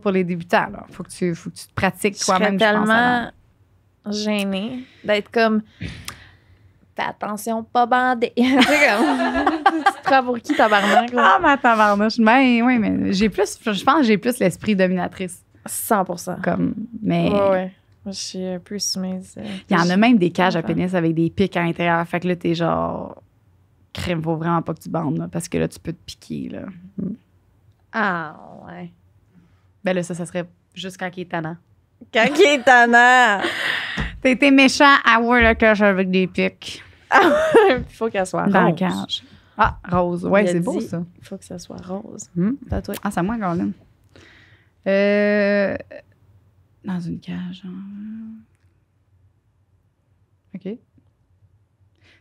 pour les débutants, là. Faut que tu te pratiques Je serais toi-même, je pense. tellement gênée d'être comme... Fais attention, pas bandé. Tu sais, comme... tu te prends pour qui, tabarnak? là? Ah, ma tabarnouche. Ben, oui, mais je pense que j'ai plus l'esprit dominatrice. 100%. Comme, mais Ouais. Je suis un peu soumise. il y en a même des cages à Enfin. pénis avec des pics à l'intérieur. Fait que là, t'es genre... Crème, faut vraiment pas que tu bandes, là, parce que là, tu peux te piquer, là. Ah, ouais. Ben là, ça serait juste quand il est tannant. Quand il est tannant! T'as été méchant à voir la cage avec des pics Il faut qu'elle soit dans la rose. cage. Ah, rose. Ouais, Il a c'est beau, dit- ça. Il faut que ça soit rose. Hmm. À toi. Ah, c'est à moi, Caroline. Dans une cage. OK.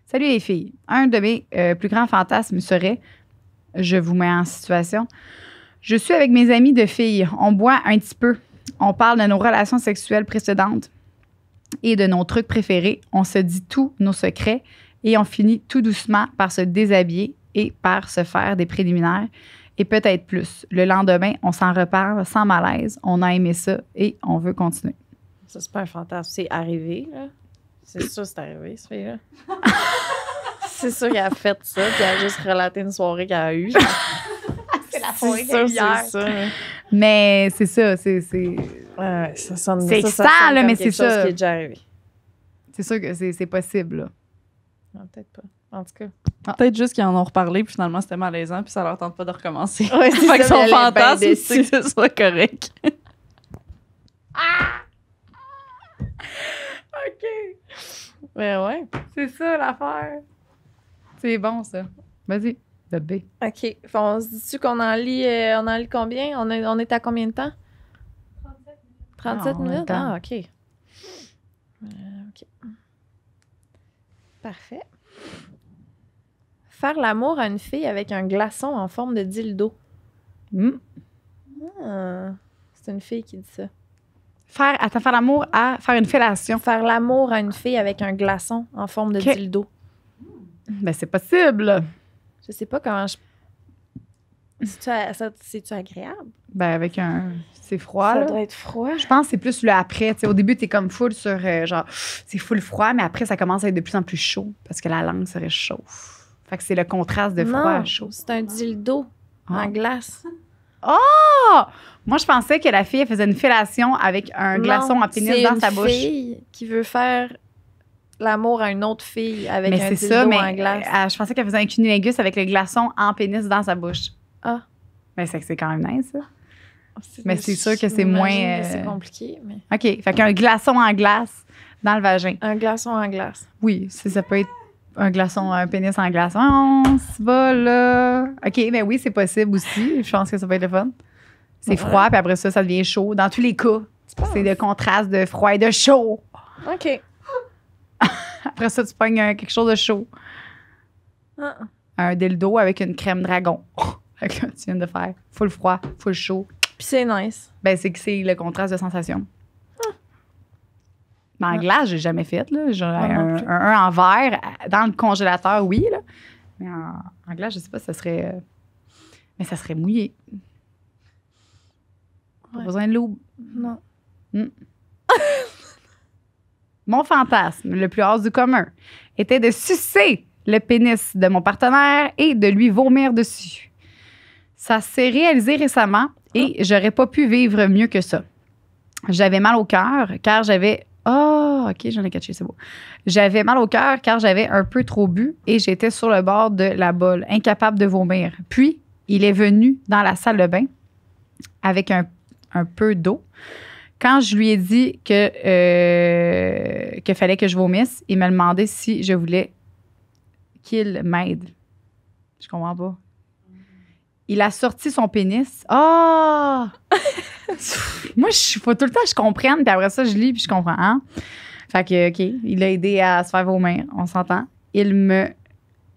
Salut les filles. Un de mes plus grands fantasmes serait, je vous mets en situation, je suis avec mes amis de filles. On boit un petit peu. On parle de nos relations sexuelles précédentes et de nos trucs préférés. On se dit tous nos secrets et on finit tout doucement par se déshabiller et par se faire des préliminaires et peut-être plus. Le lendemain, on s'en reparle sans malaise. On a aimé ça et on veut continuer. Ça, c'est pas un fantasme. C'est arrivé, là. C'est sûr que c'est arrivé, ce fille-là. C'est sûr qu'elle a fait ça, puis elle a juste relaté une soirée qu'elle a eue. C'est la C'est sûr, c'est ça. là. Mais c'est ça, c'est Ouais, ça sonne C'est ça excitant, sonne là, comme mais quelque c'est chose ça. qui est déjà arrivé. sûr que c'est possible. Là. Non, peut-être pas. En tout cas. Peut-être juste qu'ils en ont reparlé, puis finalement, c'était malaisant, puis ça leur tente pas de recommencer. Ouais, c'est Fait que ça, son mais elle est bien fantasme, déçue. c'est que ce soit correct. OK. Mais ouais. C'est ça l'affaire. C'est bon, ça. Vas-y, bébé. OK. Fait, on se dit-tu qu'on en lit combien? On est à combien de temps? 37 en même minutes? temps. Ah, OK. OK. Parfait. Faire l'amour à une fille avec un glaçon en forme de dildo. Ah, c'est une fille qui dit ça. Faire l'amour à faire une fellation. Faire l'amour à une fille avec un glaçon en forme de OK. dildo. Ben, c'est possible. Je sais pas comment je... C'est-tu agréable? Ben, avec un... C'est froid, Ça là. doit être froid. Je pense que c'est plus le après. T'sais, au début, t'es comme full sur genre, c'est full froid, mais après, ça commence à être de plus en plus chaud parce que la langue se réchauffe. Fait que c'est le contraste de froid à Non, chaud. c'est un dildo Ah. en glace. Oh! Moi, je pensais que la fille elle faisait une fellation avec un glaçon Non, à pénis dans sa bouche. C'est une fille qui veut faire l'amour à une autre fille avec Mais un c'est dildo ça, mais en glace. je pensais qu'elle faisait un cunnilingus avec le glaçon en pénis dans sa bouche. Ah. Mais c'est quand même nice, ça. Mais c'est sûr que c'est moins, J'imagine que c'est compliqué, mais... OK. Fait qu'un glaçon en glace dans le vagin. Un glaçon en glace. Oui, ça peut être un glaçon, un pénis en glaçon. C'est pas là. OK, ben oui, c'est possible aussi. Je pense que ça peut être le fun. C'est Ouais. froid, puis après ça, ça devient chaud. Dans tous les cas, c'est le contraste de froid et de chaud. OK. Après ça, tu pognes quelque chose de chaud. Ah. Un dildo avec une crème dragon. Fait que là, tu viens de faire full froid, full chaud. Puis c'est nice. Ben, c'est que c'est le contraste de sensation. Mais en glace, j'ai jamais fait. Là. Genre, Moi non plus. un en verre, dans le congélateur, oui. Là. Mais en glace, je sais pas, ça serait. Mais ça serait mouillé. Pas Ouais. besoin de l'eau. Non. Mon fantasme, le plus hors du commun, était de sucer le pénis de mon partenaire et de lui vomir dessus. Ça s'est réalisé récemment et j'aurais pas pu vivre mieux que ça. J'avais mal au cœur car j'avais... Oh, OK, j'en ai catché, c'est beau. J'avais mal au cœur car j'avais un peu trop bu et j'étais sur le bord de la bolle, incapable de vomir. Puis, il est venu dans la salle de bain avec un peu d'eau. Quand je lui ai dit qu'il fallait que je vomisse, il m'a demandé si je voulais qu'il m'aide. Je comprends pas. Il a sorti son pénis. Ah! Moi, faut tout le temps que je comprenne, puis après ça, je lis, puis je comprends. Hein? Fait que, OK, il a aidé à se faire vomir, on s'entend. Il me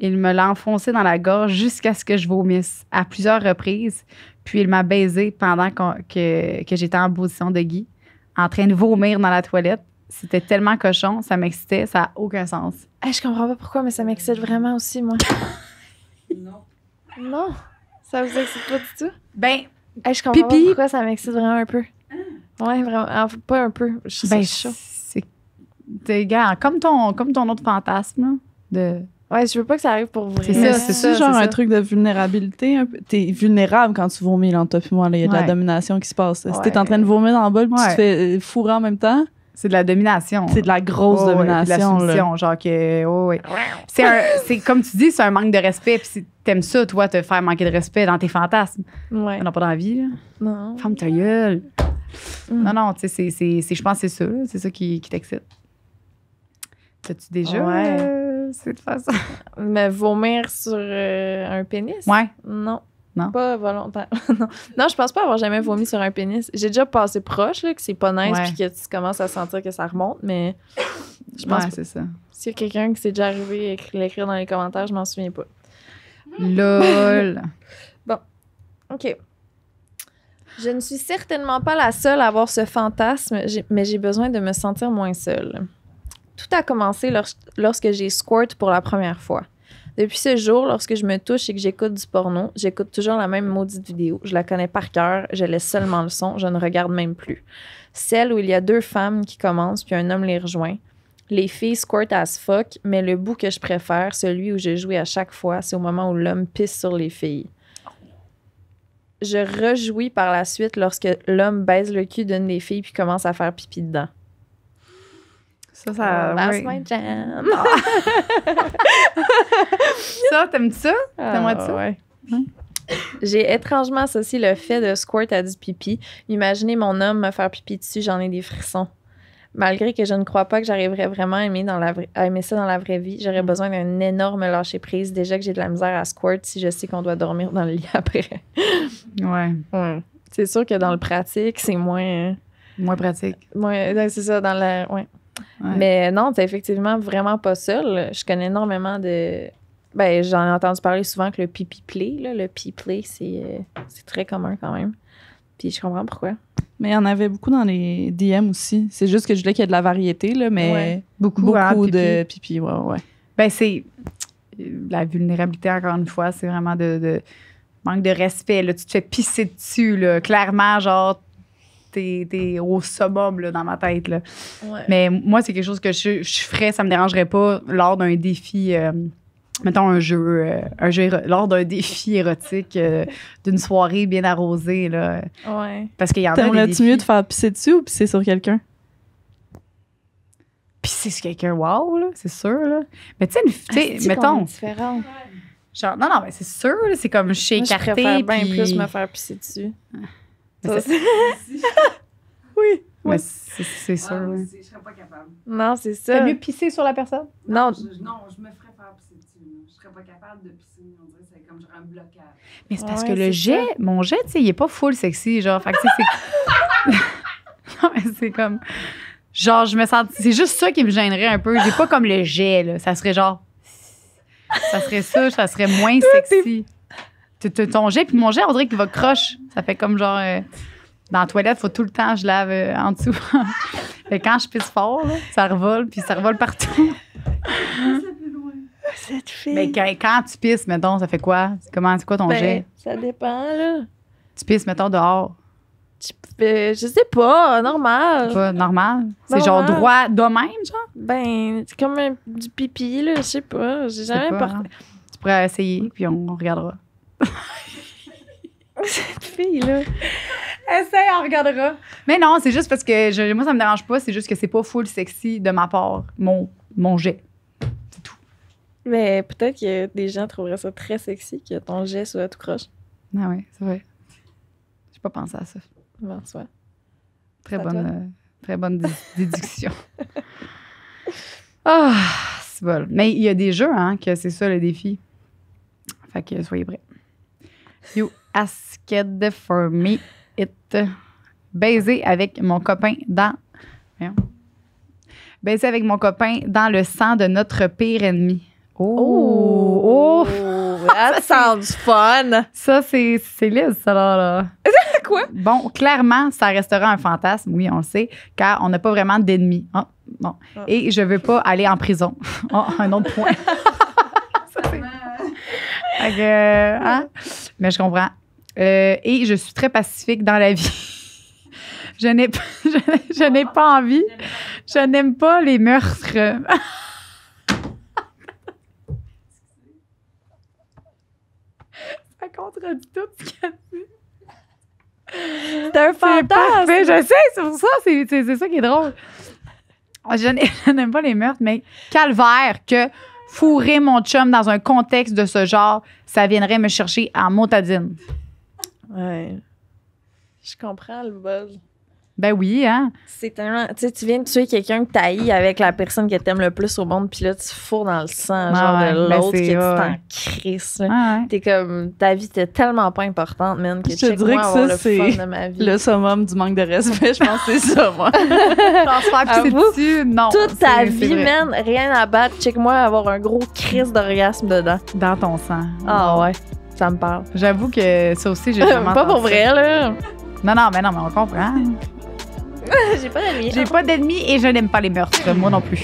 l'a enfoncé dans la gorge jusqu'à ce que je vomisse à plusieurs reprises. Puis il m'a baisé pendant que j'étais en position de Guy, en train de vomir dans la toilette. C'était tellement cochon, ça m'excitait, ça n'a aucun sens. Hey, je comprends pas pourquoi, mais ça m'excite vraiment aussi, moi. Non. Ça vous excite pas du tout? Ben, Hey, je comprends Pipi. pas pourquoi ça m'excite vraiment un peu. Ouais, vraiment. Enfin, pas un peu. Je ben suis chaud. c'est gars, comme ton autre fantasme, là, de... Ouais, je veux pas que ça arrive pour vrai. C'est Mais ça, c'est c'est genre c'est un ça. truc de vulnérabilité. Un peu. T'es vulnérable quand tu vomis là, entre toi puis moi. là. Il y a de la Ouais. domination qui se passe. Si Ouais. t'es en train de vomir dans le bol puis tu Ouais. te fais fourrer en même temps, C'est de la domination. c'est de la grosse Oh, ouais, puis domination. de la là. soumission, genre que... oh, ouais. C'est comme tu dis, c'est un manque de respect. Puis si t'aimes ça, toi, te faire manquer de respect dans tes fantasmes. Ouais. On n'a pas d'envie, là. Non. Ferme ta gueule. Mm. Non, tu sais, je pense que c'est ça, là. C'est ça qui t'excite. T'as-tu déjà Ouais. cette façon? Mais vomir sur un pénis? Ouais. Non. Non? Pas volontaire. Non, je pense pas avoir jamais vomi sur un pénis. J'ai déjà passé proche, là, que c'est pas nice, Ouais. puis que tu commences à sentir que ça remonte, mais je pense Ouais, pas. c'est ça. S'il y a quelqu'un qui s'est déjà arrivé à l'écrire dans les commentaires, je m'en souviens pas. LOL. OK. Je ne suis certainement pas la seule à avoir ce fantasme, mais j'ai besoin de me sentir moins seule. Tout a commencé lorsque j'ai squirt pour la première fois. Depuis ce jour, lorsque je me touche et que j'écoute du porno, j'écoute toujours la même maudite vidéo. Je la connais par cœur, je laisse seulement le son, je ne regarde même plus. Celle où il y a 2 femmes qui commencent puis un homme les rejoint. Les filles squirt as fuck, mais le bout que je préfère, celui où je jouis à chaque fois, c'est au moment où l'homme pisse sur les filles. Je rejouis par la suite lorsque l'homme baise le cul d'une des filles puis commence à faire pipi dedans. Ça, That's oui. my jam. Ça, t'aimes-tu ça? T'aimerais ça? Ouais. Hum. J'ai étrangement associé le fait de squirt à du pipi. Imaginez mon homme me faire pipi dessus, j'en ai des frissons. Malgré que je ne crois pas que j'arriverais vraiment à aimer ça dans la vraie vie, j'aurais besoin d'un énorme lâcher-prise. Déjà que j'ai de la misère à squirt si je sais qu'on doit dormir dans le lit après. Ouais. C'est sûr que dans le pratique, c'est moins... Moins pratique. Ouais, c'est ça, dans la... Ouais. Ouais. Mais non, t'es effectivement vraiment pas seule. Je connais énormément de... Ben, j'en ai entendu parler souvent que le pipi play, là. Le pee play, c'est très commun quand même. Puis je comprends pourquoi. Mais il y en avait beaucoup dans les DM aussi. C'est juste que je voulais qu'il y ait de la variété, là, mais Ouais. Beaucoup, hein, de pipi, ouais. Ben, c'est la vulnérabilité, encore une fois, c'est vraiment de manque de respect. Là. Tu te fais pisser dessus, là. Clairement, genre, t'es au summum, là, dans ma tête, là. Ouais. Mais moi, c'est quelque chose que je ferais, ça me dérangerait pas lors d'un défi, mettons lors d'un défi érotique, d'une soirée bien arrosée, là. Ouais. Parce qu'il y en a des T'aimerais-tu défis. mieux te faire pisser dessus ou pisser sur quelqu'un? Pisser sur quelqu'un, wow, là, c'est sûr, là. Mais tu sais, mettons, Différent. genre, non, mais c'est sûr, là, c'est comme chez Moi, je écarté. préfère bien puis- plus me faire pisser dessus. Mais Ça, c'est- oui. mais c'est sûr. là. Je serais pas capable. Non, c'est T'as ça. mieux pisser sur la personne? Non, Je me ferais faire pisser dessus. Là. Je serais pas capable de pisser. On dirait que c'est comme j'aurais un blocage. Mais c'est parce Ouais, que le c'est jet, mon jet, tu sais, il est pas full sexy, genre. Fait que, tu sais, c'est. Non, mais c'est comme. Genre, je me sens. C'est juste ça qui me gênerait un peu. J'ai pas comme le jet, là. Ça serait genre. Ça serait moins sexy. Ton jet, puis mon jet, on dirait qu'il va croche. Ça fait comme genre. Dans la toilette, faut tout le temps, je lave en dessous. Fait que quand je pisse fort, là, ça revole, puis ça revole partout. cette fille. Mais quand tu pisses, mettons, ça fait quoi? C'est quoi ton Ben, jet? ça dépend, là. Tu pisses, mettons, dehors. Je sais pas, normal. C'est pas normal? C'est genre Normal. droit de même, genre? Ben, c'est comme du pipi, là. Je sais pas. J'ai Je sais jamais pas, porté. hein. Tu pourrais essayer, puis on regardera. Cette fille-là. Essaye, on regardera. Mais non, c'est juste parce que moi, ça me dérange pas. C'est juste que c'est pas full sexy de ma part, mon jet. C'est tout. Mais peut-être que des gens trouveraient ça très sexy que ton jet soit tout croche. Ah oui, c'est vrai. J'ai pas pensé à ça. Bon, soit. Très C'est à bonne déduction. Ah, c'est bon. Mais il y a des jeux, hein, que c'est ça le défi. Fait que soyez prêts. You asked for me it. Baiser avec mon copain Baiser avec mon copain dans le sang de notre pire ennemi. Oh! That sounds fun! Ça, c'est lisse, ça, là. Quoi? Bon, clairement, ça restera un fantasme, oui, on le sait, car on n'a pas vraiment d'ennemis. Ah, bon. Ah. Et je veux pas aller en prison. Oh, un autre point. Ça, c'est- Fait que, hein? Mais je comprends. Et je suis très pacifique dans la vie. Je n'ai pas envie. Je n'aime pas les meurtres. Ça contredit tout ce qu'elle dit. C'est un C'est fantasme! parfait, je sais, c'est pour ça, c'est ça qui est drôle. Je n'aime pas les meurtres, mais calvaire que fourrer mon chum dans un contexte de ce genre, ça viendrait me chercher en motadine. Ouais. Je comprends le buzz. Ben oui, hein? C'est tellement. Tu sais, tu viens de tuer quelqu'un que t'haïs avec la personne que t'aimes le plus au monde, puis là, tu fourres dans le sang, Ah genre ouais, de ben l'autre, que c'est- tu ouais. t'en crisses. là. Ah ouais. T'es comme. Ta vie, t'es tellement pas importante, man, que Je te check-moi dirais que avoir ça, le c'est fun de ma vie. Le summum du manque de respect, je pense que c'est ça, moi. Transfert pisser Avoue, dessus, non. Toute ta c'est vie, vrai. man, rien à battre. Check-moi avoir un gros crise d'orgasme dedans. Dans ton sang. Ah ouais, ça me parle. J'avoue que ça aussi, j'ai vraiment Pas pour entendu vrai, là. ça. Non, mais on comprend. J'ai pas d'amis. J'ai pas d'ennemis et je n'aime pas les meurtres. Moi non plus.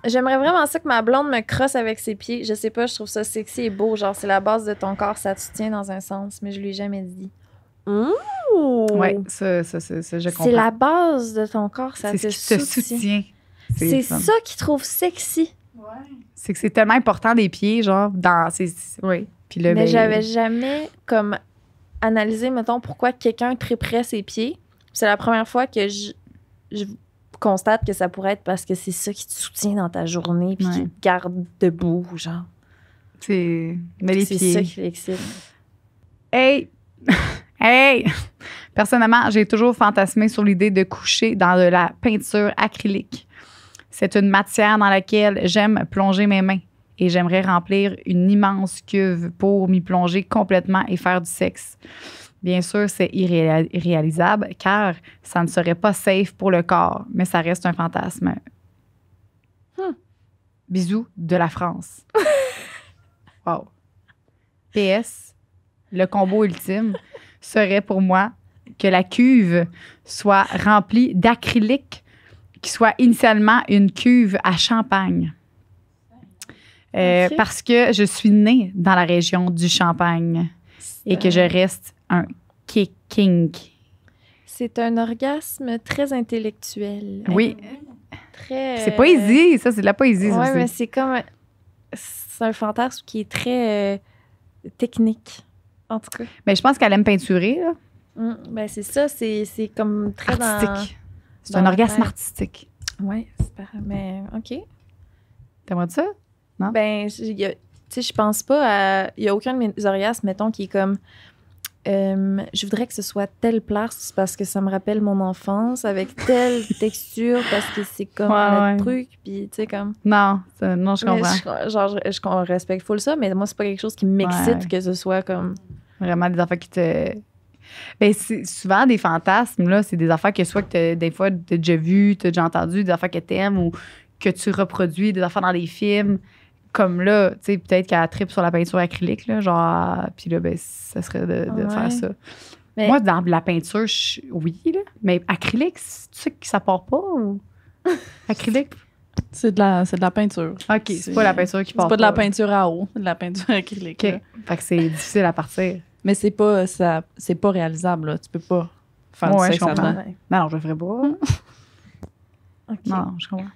J'aimerais vraiment ça que ma blonde me crosse avec ses pieds. Je sais pas, je trouve ça sexy et beau. Genre, c'est la base de ton corps, ça te soutient dans un sens, mais je lui ai jamais dit. Ouh! Ouais, ça, je comprends. C'est la base de ton corps, ça C'est te ce qui te soutient. soutient. C'est le fun. ça qu'il trouve sexy. C'est que c'est tellement important des pieds, genre, dans. Oui. Puis là, Mais ben, j'avais jamais comme analysé, mettons, pourquoi quelqu'un triperait ses pieds. C'est la première fois que je constate que ça pourrait être parce que c'est ça qui te soutient dans ta journée puis Ouais. qui te garde debout, genre. Mais les C'est pieds. ça qui l'excite. Hey! Hey! Personnellement, j'ai toujours fantasmé sur l'idée de coucher dans de la peinture acrylique. C'est une matière dans laquelle j'aime plonger mes mains et j'aimerais remplir une immense cuve pour m'y plonger complètement et faire du sexe. Bien sûr, c'est irréalisable car ça ne serait pas safe pour le corps, mais ça reste un fantasme. Bisous de la France. Wow. PS, le combo ultime serait pour moi que la cuve soit remplie d'acrylique qui soit initialement une cuve à champagne. Ok. Parce que je suis née dans la région du Champagne et que je reste un kink. C'est un orgasme très intellectuel. Oui, Très. c'est poésie, ça, c'est de la poésie. ça Ouais, aussi. mais c'est comme. C'est un fantasme qui est très technique, en tout cas. Mais je pense qu'elle aime peinturer, là. Ben, c'est ça, c'est comme très Artistique. C'est dans un la orgasme tête. artistique. Ouais, c'est pareil. Mais, OK. T'aimerais ça? Ben, tu sais, je pense pas à. Il y a aucun de mes orgasmes, mettons, qui est comme. Je voudrais que ce soit telle place parce que ça me rappelle mon enfance avec telle texture parce que c'est comme Ouais, le truc. Puis, tu sais, comme. Non, non, je Mais comprends. je respecte full ça, mais moi, c'est pas quelque chose qui m'excite Ouais. que ce soit comme. Vraiment des affaires qui te. Ben, c'est souvent des fantasmes, là. C'est des affaires que soit que des fois, t'as déjà vu, t'as déjà entendu, des affaires que t'aimes ou que tu reproduis, des affaires dans des films. Comme là, tu sais, peut-être qu'elle tripe sur la peinture acrylique, là, genre. Puis là, ben, ça serait de Ouais. faire ça. Mais- Moi, dans la peinture, oui, là. Mais acrylique, tu sais que ça part pas ou. Acrylique? C'est de la peinture. OK, c'est pas la peinture qui part C'est pas de la peinture à eau, c'est de la peinture acrylique. OK. là. Fait que c'est difficile à partir. Mais c'est pas réalisable, là. Tu peux pas faire Ouais, du je sexe comprends. là-dedans. Ouais. Non, je le ferais pas. OK. Non, je comprends.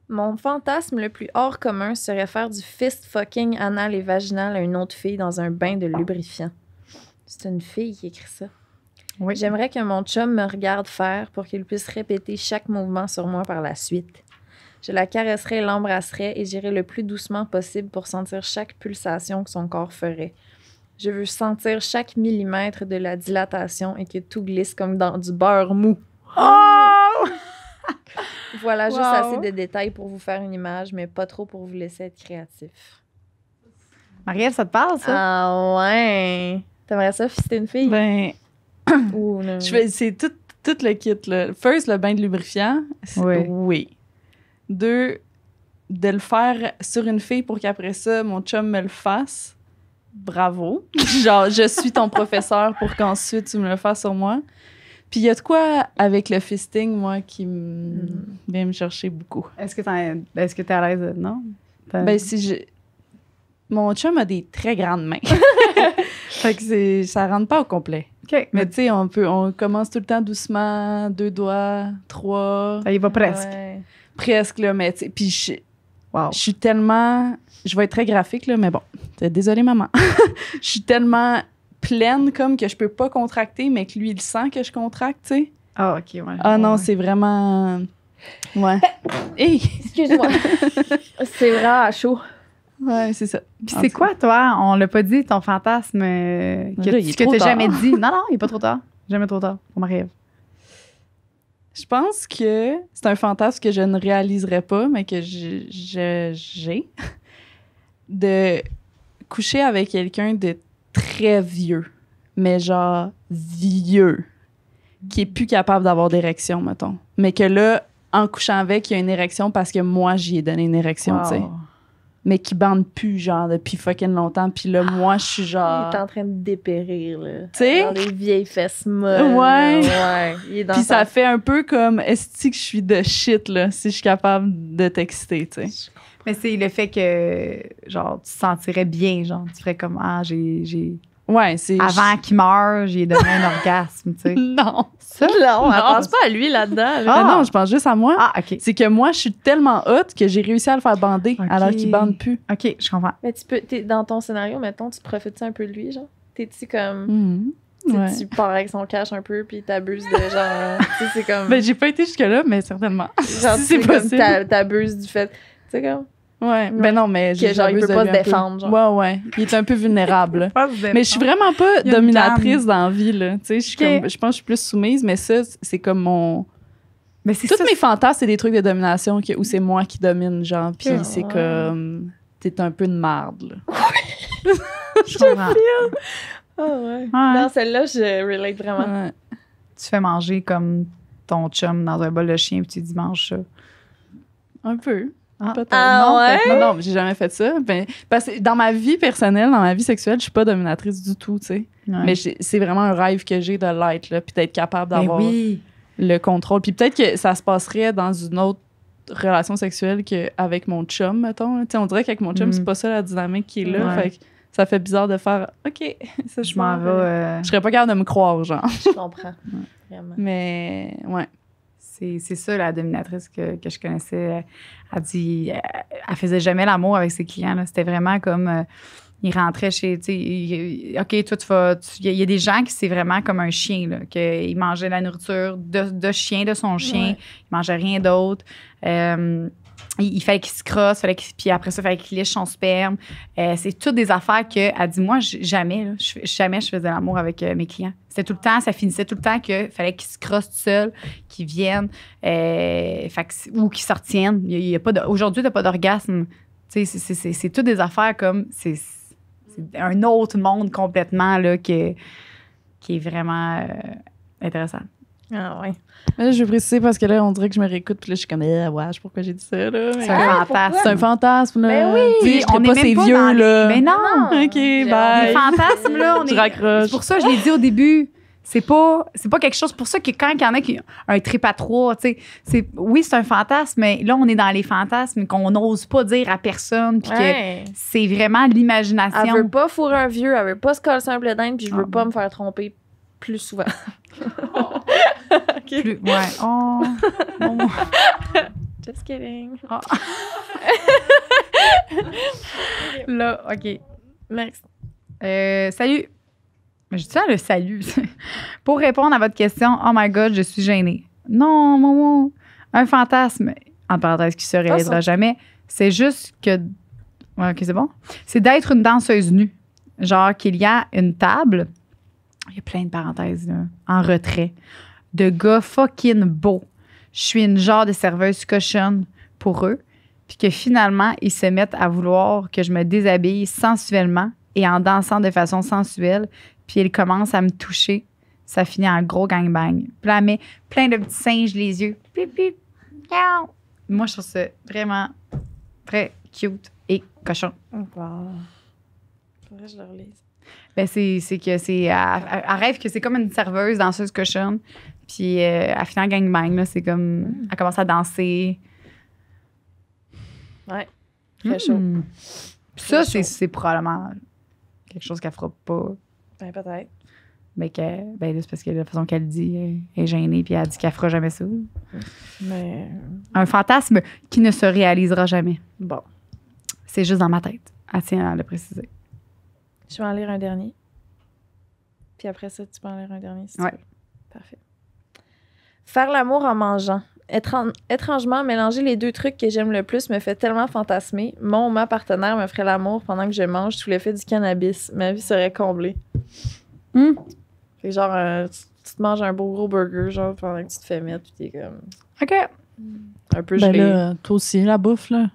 Mon fantasme le plus hors commun serait faire du fist fucking anal et vaginal à une autre fille dans un bain de lubrifiant. C'est une fille qui écrit ça. Oui. J'aimerais que mon chum me regarde faire pour qu'il puisse répéter chaque mouvement sur moi par la suite. Je la caresserais, l'embrasserais et j'irais le plus doucement possible pour sentir chaque pulsation que son corps ferait. Je veux sentir chaque millimètre de la dilatation et que tout glisse comme dans du beurre mou. Oh! Voilà, juste Wow. assez de détails pour vous faire une image, mais pas trop pour vous laisser être créatif. Marielle, ça te parle, ça? Ah ouais! T'aimerais ça fister une fille? Ben, Ou non? c'est tout le kit, là. First, le bain de lubrifiant. Oui. Oui. 2, de le faire sur une fille pour qu'après ça, mon chum me le fasse. Bravo. Genre, je suis ton professeur pour qu'ensuite tu me le fasses sur moi. Puis il y a de quoi avec le fisting, moi, qui vient me chercher beaucoup. Est-ce que t'es à l'aise? Non? Ben, si je... Mon chum a des très grandes mains. Fait que ça rentre pas au complet. OK. Mais tu sais, on commence tout le temps doucement, 2 doigts, 3, Ça y va presque. Ouais. presque, là, mais tu sais, puis je Wow. suis tellement... Je vais être très graphique, là, mais bon, désolée, maman. Je suis tellement pleine, comme, que je peux pas contracter, mais que lui, il sent que je contracte, tu sais. Ah, OK, ouais. Ah non, Ouais. c'est vraiment... Ouais. Hey! Excuse-moi. C'est vraiment à chaud. Ouais, c'est ça. Puis En c'est tout quoi, toi? On l'a pas dit, ton fantasme Là, il est que trop t'as tard. jamais dit. Non, il est pas trop tard. Jamais trop tard pour Marie-Ève. Je pense que c'est un fantasme que je ne réaliserai pas, mais que j'ai de coucher avec quelqu'un de très vieux, mais genre vieux, qui est plus capable d'avoir d'érection, mettons. Mais que là, en couchant avec, il y a une érection parce que moi, j'y ai donné une érection, tu sais. Wow. Mais qui bande plus, genre, depuis fucking longtemps. Puis là, moi, je suis genre... Il est en train de dépérir, là. Tu sais? Dans les vieilles fesses molles. Ouais. là. Ouais. Il est dans Puis ça sa- fait un peu comme, est-ce que je suis de shit, là, si je suis capable de t'exciter, tu sais. Mais c'est le fait que, genre, tu te sentirais bien, genre, tu ferais comme, ah, j'ai... Ouais, c'est... Avant qu'il meure, j'ai donné un orgasme, tu sais. Non. Ça? Non, elle Non. pense pas à lui là-dedans. là. Ah. Ah non, je pense juste à moi. Ah, OK. C'est que moi, je suis tellement hot que j'ai réussi à le faire bander Ok. alors qu'il bande plus. OK, je comprends. Mais dans ton scénario, mettons, tu profites un peu de lui, genre? T'es-tu comme... Mhm. tu sais, Ouais. Tu pars avec son cash un peu, puis t'abuses de genre... tu sais, c'est comme... Ben, j'ai pas été jusque-là, mais certainement. genre, si tu c'est sais, comme possible. t'abuses du fait... Tu sais, comme... Ouais. Ouais. Ben non, mais Que genre, il j'abuse peut de pas lui se un peu. défendre, genre. Ouais. Il est un peu vulnérable. Mais Mais je suis vraiment pas Il y a une dominatrice dame. dans la vie, là. Tu sais, je suis Ok. comme- je pense que je suis plus soumise, mais ça, c'est comme mon Mais c'est Tous ça. mes fantasmes, c'est des trucs de domination où c'est moi qui domine, genre, puis Ah, c'est ouais. comme... T'es un peu de marde, là. Je comprends. Ah ouais. Ouais. Non, celle-là, je relate vraiment. Ouais. Tu fais manger comme ton chum dans un bol de chien puis tu dis mange ça. Un peu. Ah. Peut-être. Ah non, ouais? peut-être- non, j'ai jamais fait ça. Ben, parce que dans ma vie personnelle, dans ma vie sexuelle, je suis pas dominatrice du tout, tu sais. Ouais. Mais c'est vraiment un rêve que j'ai de l'être, là, puis d'être capable Ben d'avoir oui. le contrôle. Puis peut-être que ça se passerait dans une autre relation sexuelle qu'avec mon chum, mettons. Tu sais, on dirait qu'avec mon chum, Mm. c'est pas ça la dynamique qui est là. Ouais. Fait que ça fait bizarre de faire « OK, ça Je m'en vais. Je serais pas capable de me croire, genre. Je comprends. Vraiment. Mais, ouais. C'est ça, la dominatrice que je connaissais. Elle dit, elle faisait jamais l'amour avec ses clients. là. C'était vraiment comme, il rentrait chez, tu sais, OK, toi, tu vas, il y a des gens qui c'est vraiment comme un chien, là, qu'il mangeait la nourriture de chien, de son chien, Ouais. il mangeait rien d'autre. Il fallait qu'il se crosse, puis après ça, il fallait qu'il liche son sperme. C'est toutes des affaires qu'elle dit, moi, jamais je faisais l'amour avec mes clients. C'était tout le temps, ça finissait tout le temps qu'il fallait qu'ils se crossent tout seuls, qu'ils viennent, ou qu'ils se retiennent. Il y a pas aujourd'hui, tu n'as pas d'orgasme. Tu sais, c'est toutes des affaires comme... C'est un autre monde complètement là, qui est vraiment intéressant. Ah ouais. Mais là, je vais préciser parce que là, on dirait que je me réécoute, puis là, je suis comme, ouais, pourquoi j'ai dit ça, là? Mais- C'est un fantasme. C'est un fantasme, là. Ben oui! Tu sais, je On serais est pas même ces pas vieux, dans les- là. Mais non! Non. OK, J'ai bye. Les fantasmes, là, on Je est. raccroche. C'est pour ça que je l'ai dit au début. C'est pas quelque chose. Pour ça que quand il y en a qui un trip à trois, tu sais, oui, c'est un fantasme, mais là, on est dans les fantasmes qu'on n'ose pas dire à personne, puis que Ouais. c'est vraiment l'imagination. Elle veut pas fourrer un vieux, elle veut pas se coller un blé d'Inde, puis je veux Ah. pas me faire tromper plus souvent. Plus- ouais. Oh. Oh. Just kidding. Là, OK. Next. Salut. Je dis ça, le salut. Pour répondre à votre question, oh my God, je suis gênée. Non, Momo. Un fantasme, en parenthèse, qui se réalisera jamais, c'est juste que. Ouais, OK, c'est bon. C'est d'être une danseuse nue. Genre qu'il y a une table, il y a plein de parenthèses, là, en retrait, de gars fucking beaux. Je suis une genre de serveuse cochonne pour eux, puis que finalement, ils se mettent à vouloir que je me déshabille sensuellement et en dansant de façon sensuelle, puis ils commencent à me toucher. Ça finit en gros gangbang. Puis là, elle met plein de petits singes les yeux. Pip, pip, miaou. Moi, je trouve ça vraiment très cute et cochon. Wow. Faudrait que je le relise. Ben, c'est que c'est. Elle rêve que c'est comme une serveuse danseuse cochonne. Puis elle finit en gangbang, là. C'est comme. Elle commence à danser. Ouais. Très chaud. Puis ça, Très chaud. c'est probablement quelque chose qu'elle fera pas. Ben, peut-être. Mais ben là, c'est parce que la façon qu'elle dit, elle est gênée, puis elle dit qu'elle fera jamais ça. Mais Un fantasme qui ne se réalisera jamais. bon. C'est juste dans ma tête. Elle tient à le préciser. Je vais en lire un dernier. Puis après ça, tu peux en lire un dernier si tu Ouais. veux. Parfait. Faire l'amour en mangeant. Étrangement, mélanger les deux trucs que j'aime le plus me fait tellement fantasmer. Mon ou ma partenaire me ferait l'amour pendant que je mange sous l'effet du cannabis. Ma vie serait comblée. Fait que genre, tu te manges un beau gros burger, genre, pendant que tu te fais mettre, puis t'es comme OK. un peu Ben gelé. là, toi aussi, la bouffe, là.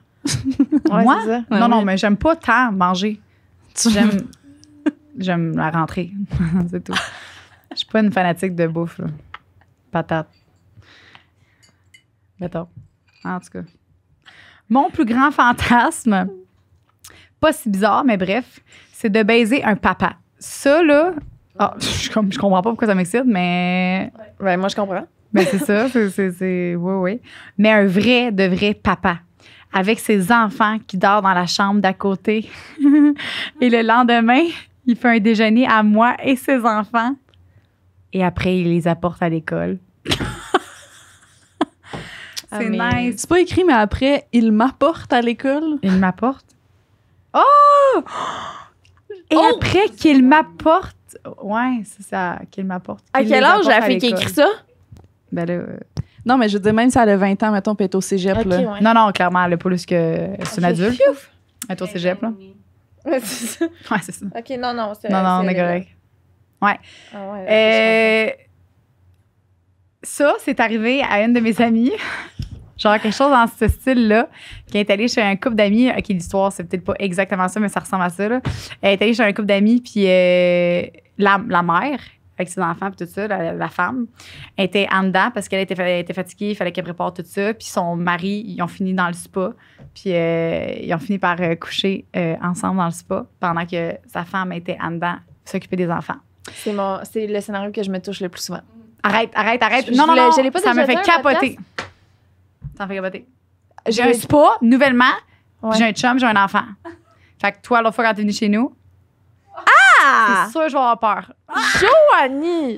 Ouais, Moi? c'est ça. Non, Ouais, non, oui. mais j'aime pas tant manger. J'aime la rentrée. C'est tout. Je suis pas une fanatique de bouffe, là. Patate. Mettons. En tout cas. Mon plus grand fantasme, pas si bizarre, mais bref, c'est de baiser un papa. Ça, là, je comprends pas pourquoi ça m'excite, mais Ouais, moi, je comprends. ben c'est ça, oui, oui. Mais un vrai, de vrai papa. Avec ses enfants qui dorment dans la chambre d'à côté. Et le lendemain, il fait un déjeuner à moi et ses enfants. Et après, il les apporte à l'école. Ah, C'est mais- nice. C'est pas écrit, mais après, il m'apporte à l'école. Il m'apporte. Oh! Et après qu'il m'apporte. Ouais, c'est ça, qu'il m'apporte. À Qu'il quel les âge apporte la à fille qui l'école. écrit ça? Ben là, Non, mais je veux dire, même si elle a 20 ans, mettons, puis elle est au cégep, Ok, là. ouais. non, non, clairement, elle a pas plus que. C'est une Ok. adulte. Elle est au cégep, là. Ouais, c'est ça. Ouais, c'est ça. Ok, non, non. Non, non, on est correct. Ah ouais, ça, c'est arrivé à une de mes amies. Genre quelque chose dans ce style-là, qui est allée chez un couple d'amis. OK, l'histoire, c'est peut-être pas exactement ça, mais ça ressemble à ça. Là. Elle est allée chez un couple d'amis, puis la mère, avec ses enfants, puis tout ça, la femme, était en dedans parce qu'elle était fatiguée, il fallait qu'elle prépare tout ça. Puis son mari, ils ont fini dans le spa, puis ils ont fini par coucher ensemble dans le spa pendant que sa femme était en dedans, s'occuper des enfants. C'est le scénario que je me touche le plus souvent. Arrête. Je Non, je l'ai pas ça déjà me fait dit un capoter. Ça me fait capoter. J'ai J'ai un spa, nouvellement, Ouais. j'ai un chum, j'ai un enfant. Fait que toi, l'autre fois, quand t'es venue chez nous, Ah! c'est sûr que je vais avoir peur. Joanie!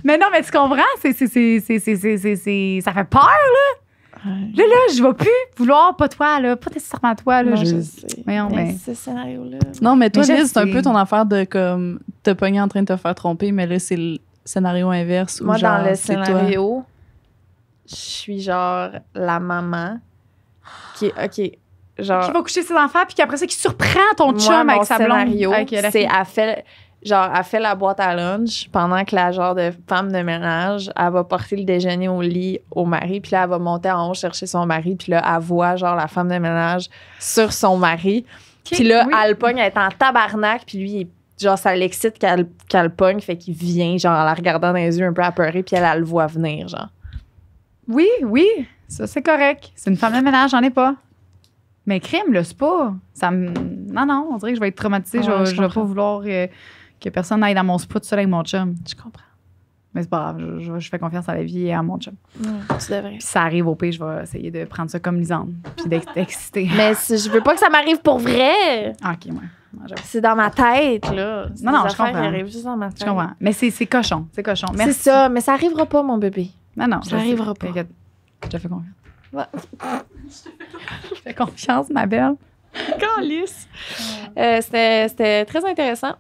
Mais non, mais tu comprends? Ça fait peur, là. Là, je vais plus vouloir, pas toi, là. Pas nécessairement toi, là. Non, je sais. Voyons, mais- ce scénario-là. Non, mais toi, Mais je Liz, c'est un sais. peu ton affaire de comme te pogner en train de te faire tromper, mais là, c'est le scénario inverse. Où, Moi, genre, dans le c'est toi. scénario, je suis genre la maman qui est OK. Genre, Qui va coucher ses enfants, puis qu'après ça, qui surprend ton moi, chum mon avec sa blonde. scénario, Avec la c'est fille. elle fait la boîte à lunch pendant que la genre de femme de ménage, elle va porter le déjeuner au lit au mari, puis là, elle va monter en haut chercher son mari, puis là, elle voit genre la femme de ménage sur son mari. Puis là, oui. elle le pogne, elle est en tabarnak, puis lui, genre, ça l'excite qu'elle le pogne, fait qu'il vient, genre, en la regardant dans les yeux un peu apeuré, puis elle le voit venir, genre. Oui, ça, c'est correct. C'est une femme de ménage, j'en ai pas. Mais crime, le spa, ça me... Non, on dirait que je vais être traumatisée. Ouais, je je vais pas comprends. vouloir que personne aille dans mon spa tout seul avec mon chum. Je comprends. Mais c'est pas grave, je fais confiance à la vie et à mon chum. Tu devrais. Puis si ça arrive au pire, je vais essayer de prendre ça comme Lisande, puis d'exister. Mais je veux pas que ça m'arrive pour vrai. Ah, OK, ouais. Non, j'avoue. C'est dans ma tête, là. C'est Non, des je affaires comprends. qui arrivent juste dans ma tête. Je comprends. Mais c'est cochon. C'est cochon. C'est Merci. ça, mais ça arrivera pas, mon bébé. Non, Ça arrivera pas. T'inquiète. Je te fais confiance. Ouais. Je te fais confiance, ma belle. Calice. C'était très intéressant.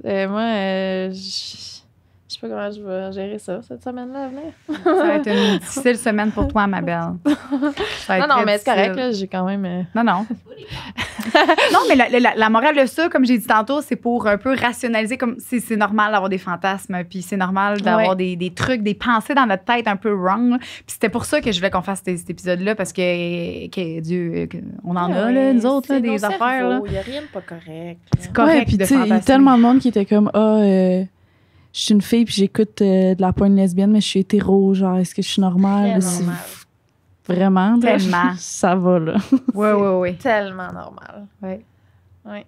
Moi, je sais pas comment je vais gérer ça cette semaine-là à venir. Ça va être une difficile semaine pour toi, ma belle. Ça va être Non, très mais c'est correct, difficile. là, j'ai quand même... Non. Non, mais la morale de ça, comme j'ai dit tantôt, c'est pour un peu rationaliser, comme c'est normal d'avoir des fantasmes, puis c'est normal d'avoir des trucs, des pensées dans notre tête un peu wrong. Puis c'était pour ça que je voulais qu'on fasse cet épisode-là, parce que Dieu, on en a, là, nous autres, là, des affaires. Là. Il n'y a rien de pas correct. C'est correct Ouais, puis de tu sais, il y a fantasmer. tellement de monde qui était comme je suis une fille puis j'écoute de la pointe lesbienne, mais je suis hétéro, genre, est-ce que je suis normale? Très C'est normal. Tellement. Vraiment, là, ça va, là. Ouais. Tellement normal. Ouais. Oui.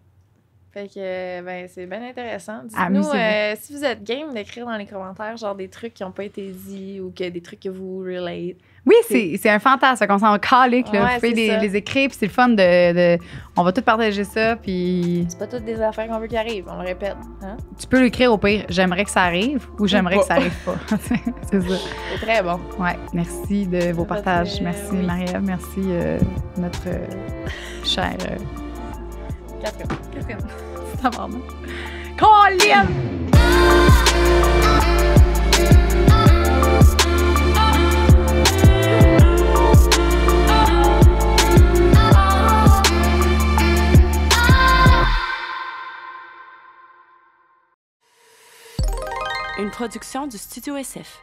Fait que, ben, c'est bien intéressant. Dites-nous Amusez-vous. si vous êtes game d'écrire dans les commentaires, genre des trucs qui n'ont pas été dits ou que des trucs que vous relate. Oui, c'est un fantasme, qu'on s'en calique, là. Ouais, Vous pouvez c'est ça. les écrire, puis c'est le fun de... On va tout partager ça, puis C'est pas toutes des affaires qu'on veut qui arrivent, on le répète. Hein? tu peux l'écrire au pire. J'aimerais que ça arrive ou j'aimerais que ça pas. arrive pas. C'est ça. C'est très bon. Ouais, merci de vos partages. Merci, oui. Marie-Ève. Merci, notre chère... Catherine. C'est vraiment... Colin! Une production du Studio SF.